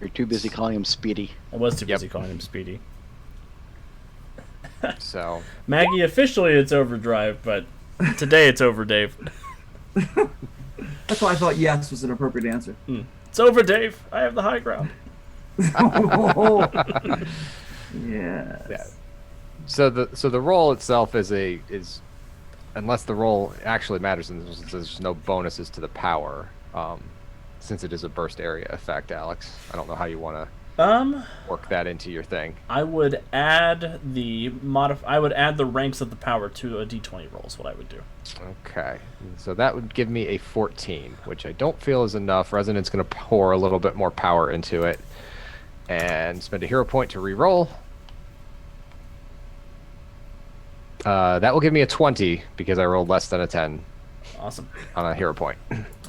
Speaker 4: You're too busy calling him Speedy.
Speaker 1: I was too busy calling him Speedy.
Speaker 2: So
Speaker 1: Maggie, officially it's Overdrive, but today it's Overdave.
Speaker 3: That's why I thought yes was an appropriate answer.
Speaker 1: It's Overdave. I have the high ground.
Speaker 3: Yes.
Speaker 2: Yeah. So the role itself is unless the role actually matters, and there's no bonuses to the power, since it is a burst area effect. Alex, I don't know how you want to work that into your thing.
Speaker 1: I would add the ranks of the power to a d20 roll is what I would do.
Speaker 2: Okay, so that would give me a 14, which I don't feel is enough. Resonant's going to pour a little bit more power into it, and spend a hero point to re-roll. That will give me a 20 because I rolled less than a 10
Speaker 1: Awesome.
Speaker 2: on a hero point.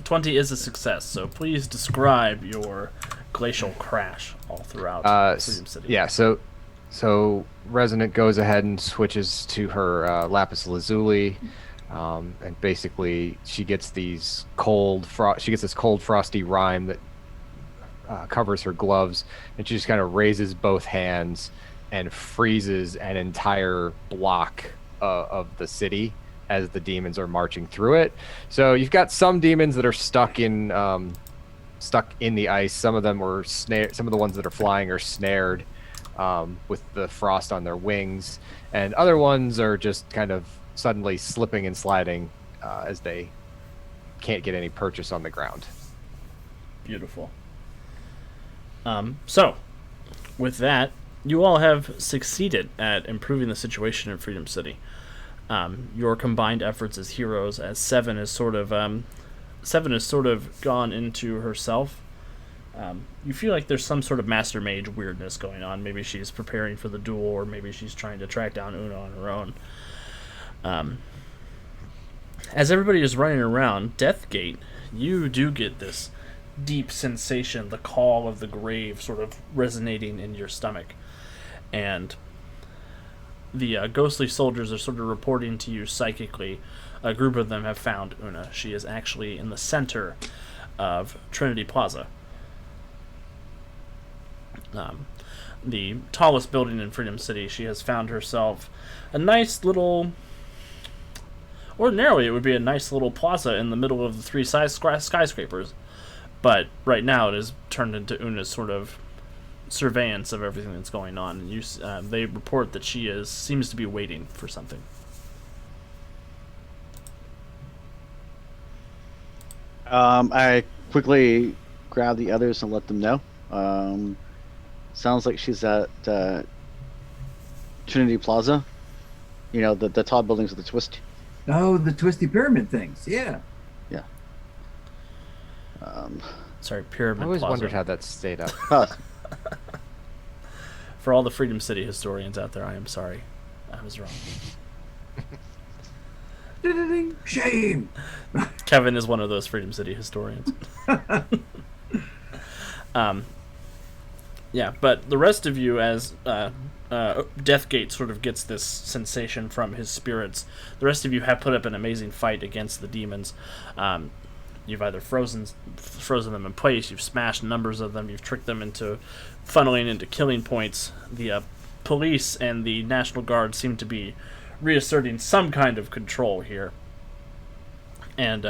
Speaker 1: 20 is a success, so please describe your glacial crash all throughout Freedom City.
Speaker 2: Yeah, so Resonant goes ahead and switches to her lapis lazuli, and basically she gets this cold frosty rime that covers her gloves, and she just kind of raises both hands and freezes an entire block of the city as the demons are marching through it. So you've got some demons that are stuck in the ice. Some of them were snared. Some of the ones that are flying are snared with the frost on their wings, and other ones are just kind of suddenly slipping and sliding as they can't get any purchase on the ground.
Speaker 1: Beautiful. So, with that, you all have succeeded at improving the situation in Freedom City. Your combined efforts as heroes, as Seven has sort of gone into herself. You feel like there's some sort of Master Mage weirdness going on. Maybe she's preparing for the duel, or maybe she's trying to track down Una on her own. As everybody is running around Deathgate, you do get this deep sensation, the call of the grave sort of resonating in your stomach. And the ghostly soldiers are sort of reporting to you psychically. A group of them have found Una. She is actually in the center of Trinity Plaza. The tallest building in Freedom City. She has found herself a nice little... Ordinarily, it would be a nice little plaza in the middle of the three skyscrapers. But right now, it has turned into Una's sort of surveillance of everything that's going on. And they report that she seems to be waiting for something.
Speaker 4: I quickly grab the others and let them know. Sounds like she's at Trinity Plaza. You know, the tall buildings with the twist.
Speaker 3: Oh, the twisty pyramid things. Yeah.
Speaker 4: Yeah.
Speaker 1: Sorry, Pyramid
Speaker 2: I always
Speaker 1: Plaza.
Speaker 2: wondered how that stayed up.
Speaker 1: For all the Freedom City historians out there, I am sorry. I was wrong.
Speaker 3: Shame.
Speaker 1: Kevin is one of those Freedom City historians. Yeah, but the rest of you, as Deathgate sort of gets this sensation from his spirits, the rest of you have put up an amazing fight against the demons. You've either frozen them in place, you've smashed numbers of them, you've tricked them into funneling into killing points. The police and the National Guard seem to be reasserting some kind of control here. And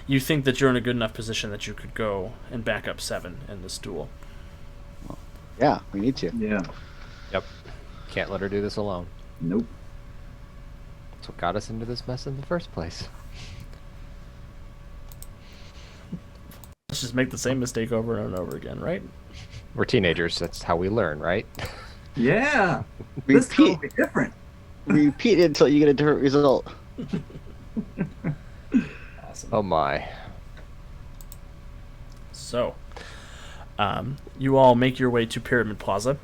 Speaker 1: you think that you're in a good enough position that you could go and back up Seven in this duel.
Speaker 4: Yeah, we need to.
Speaker 3: Yeah.
Speaker 2: Yep. Can't let her do this alone.
Speaker 3: Nope.
Speaker 2: That's what got us into this mess in the first place.
Speaker 1: Let's just make the same mistake over and over again, right?
Speaker 2: We're teenagers. That's how we learn, right?
Speaker 3: Yeah. This will be different.
Speaker 4: Repeat it until you get a different result.
Speaker 1: Awesome.
Speaker 2: Oh my.
Speaker 1: So, You all make your way to Pyramid Plaza,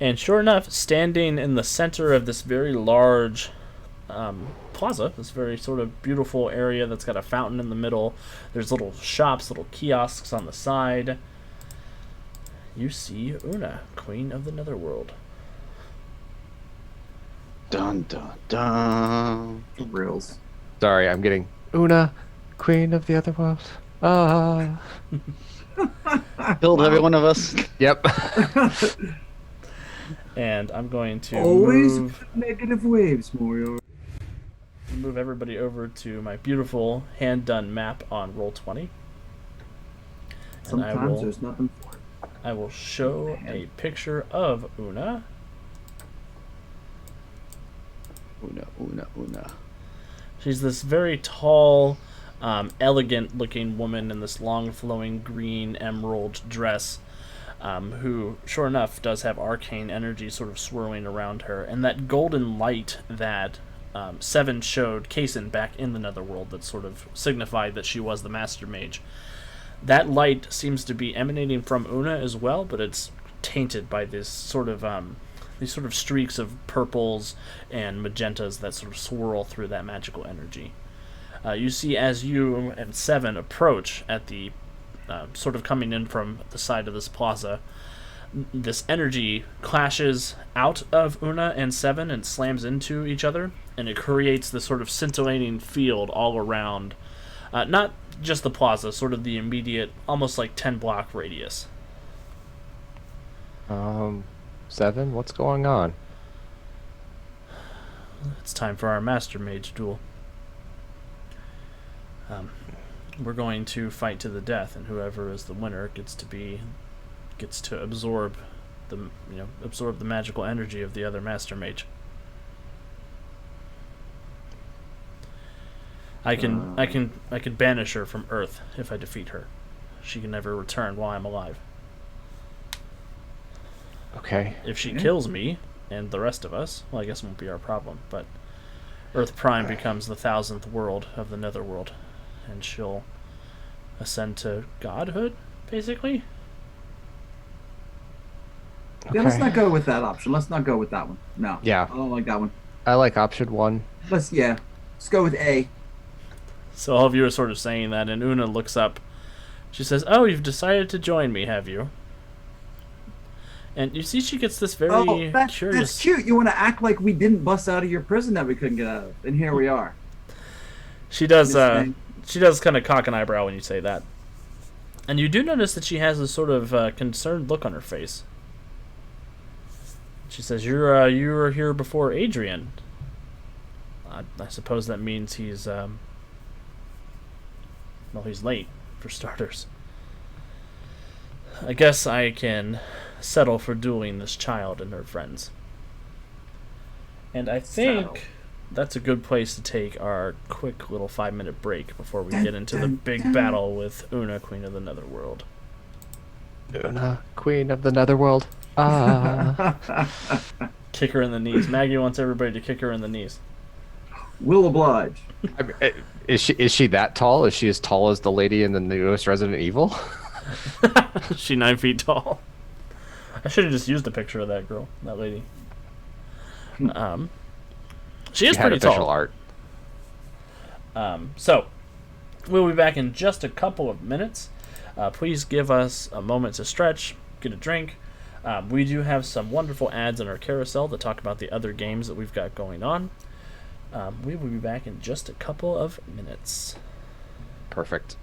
Speaker 1: and sure enough, standing in the center of this very large plaza, this very sort of beautiful area that's got a fountain in the middle, there's little shops, little kiosks on the side. You see Una, Queen of the Netherworld.
Speaker 4: Dun dun dun.
Speaker 3: Reals.
Speaker 2: Sorry, I'm getting Una, Queen of the Otherworld. Ah.
Speaker 4: Killed every one of us.
Speaker 2: Yep.
Speaker 1: And I'm going to
Speaker 3: Always
Speaker 1: move
Speaker 3: negative waves, Morio.
Speaker 1: everybody over to my beautiful hand-done map on Roll20. And
Speaker 3: Sometimes there's nothing for it.
Speaker 1: I will show a picture of Una.
Speaker 4: Una.
Speaker 1: She's this very tall, elegant-looking woman in this long, flowing green emerald dress, who, sure enough, does have arcane energy sort of swirling around her. And that golden light that Seven showed Kaysen back in the Netherworld that sort of signified that she was the Master Mage. That light seems to be emanating from Una as well, but it's tainted by this sort of these sort of streaks of purples and magentas that sort of swirl through that magical energy. You see, as you and Seven approach at the sort of coming in from the side of this plaza, this energy clashes out of Una and Seven and slams into each other, and it creates this sort of scintillating field all around, not just the plaza, sort of the immediate, almost like 10-block radius.
Speaker 2: Seven, what's going on?
Speaker 1: It's time for our Master Mage duel. We're going to fight to the death, and whoever is the winner gets to absorb the magical energy of the other Master Mage. I can banish her from Earth if I defeat her. She can never return while I'm alive.
Speaker 2: Okay.
Speaker 1: If she kills me and the rest of us, well, I guess it won't be our problem, but Earth Prime becomes the 1000th world of the Netherworld, and she'll ascend to godhood, basically.
Speaker 3: Yeah, let's not go with that option. Let's not go with that one. No.
Speaker 2: Yeah.
Speaker 3: I don't like that one.
Speaker 2: I like option one.
Speaker 3: Let's go with A.
Speaker 1: So all of you are sort of saying that, and Una looks up. She says, "Oh, you've decided to join me, have you?" And you see she gets this very curious...
Speaker 3: That's cute. You want to act like we didn't bust out of your prison that we couldn't get out of. And here we are.
Speaker 1: She does kind of cock an eyebrow when you say that. And you do notice that she has a sort of concerned look on her face. She says, you were here before Adrian. I suppose that means he's late, for starters. I guess I can settle for dueling this child and her friends. And I think that's a good place to take our quick little 5-minute break before we get into the big battle with Una, Queen of the Netherworld.
Speaker 2: Una, Queen of the Netherworld. Ah.
Speaker 1: Kick her in the knees. Maggie wants everybody to kick her in the knees.
Speaker 3: Will oblige.
Speaker 2: I mean, is she that tall? Is she as tall as the lady in the newest Resident Evil?
Speaker 1: She's 9 feet tall. I should have just used a picture of that girl, that lady. She is pretty
Speaker 2: official
Speaker 1: tall.
Speaker 2: art.
Speaker 1: So, we'll be back in just a couple of minutes. Please give us a moment to stretch, get a drink. We do have some wonderful ads in our carousel that talk about the other games that we've got going on. We will be back in just a couple of minutes.
Speaker 2: Perfect.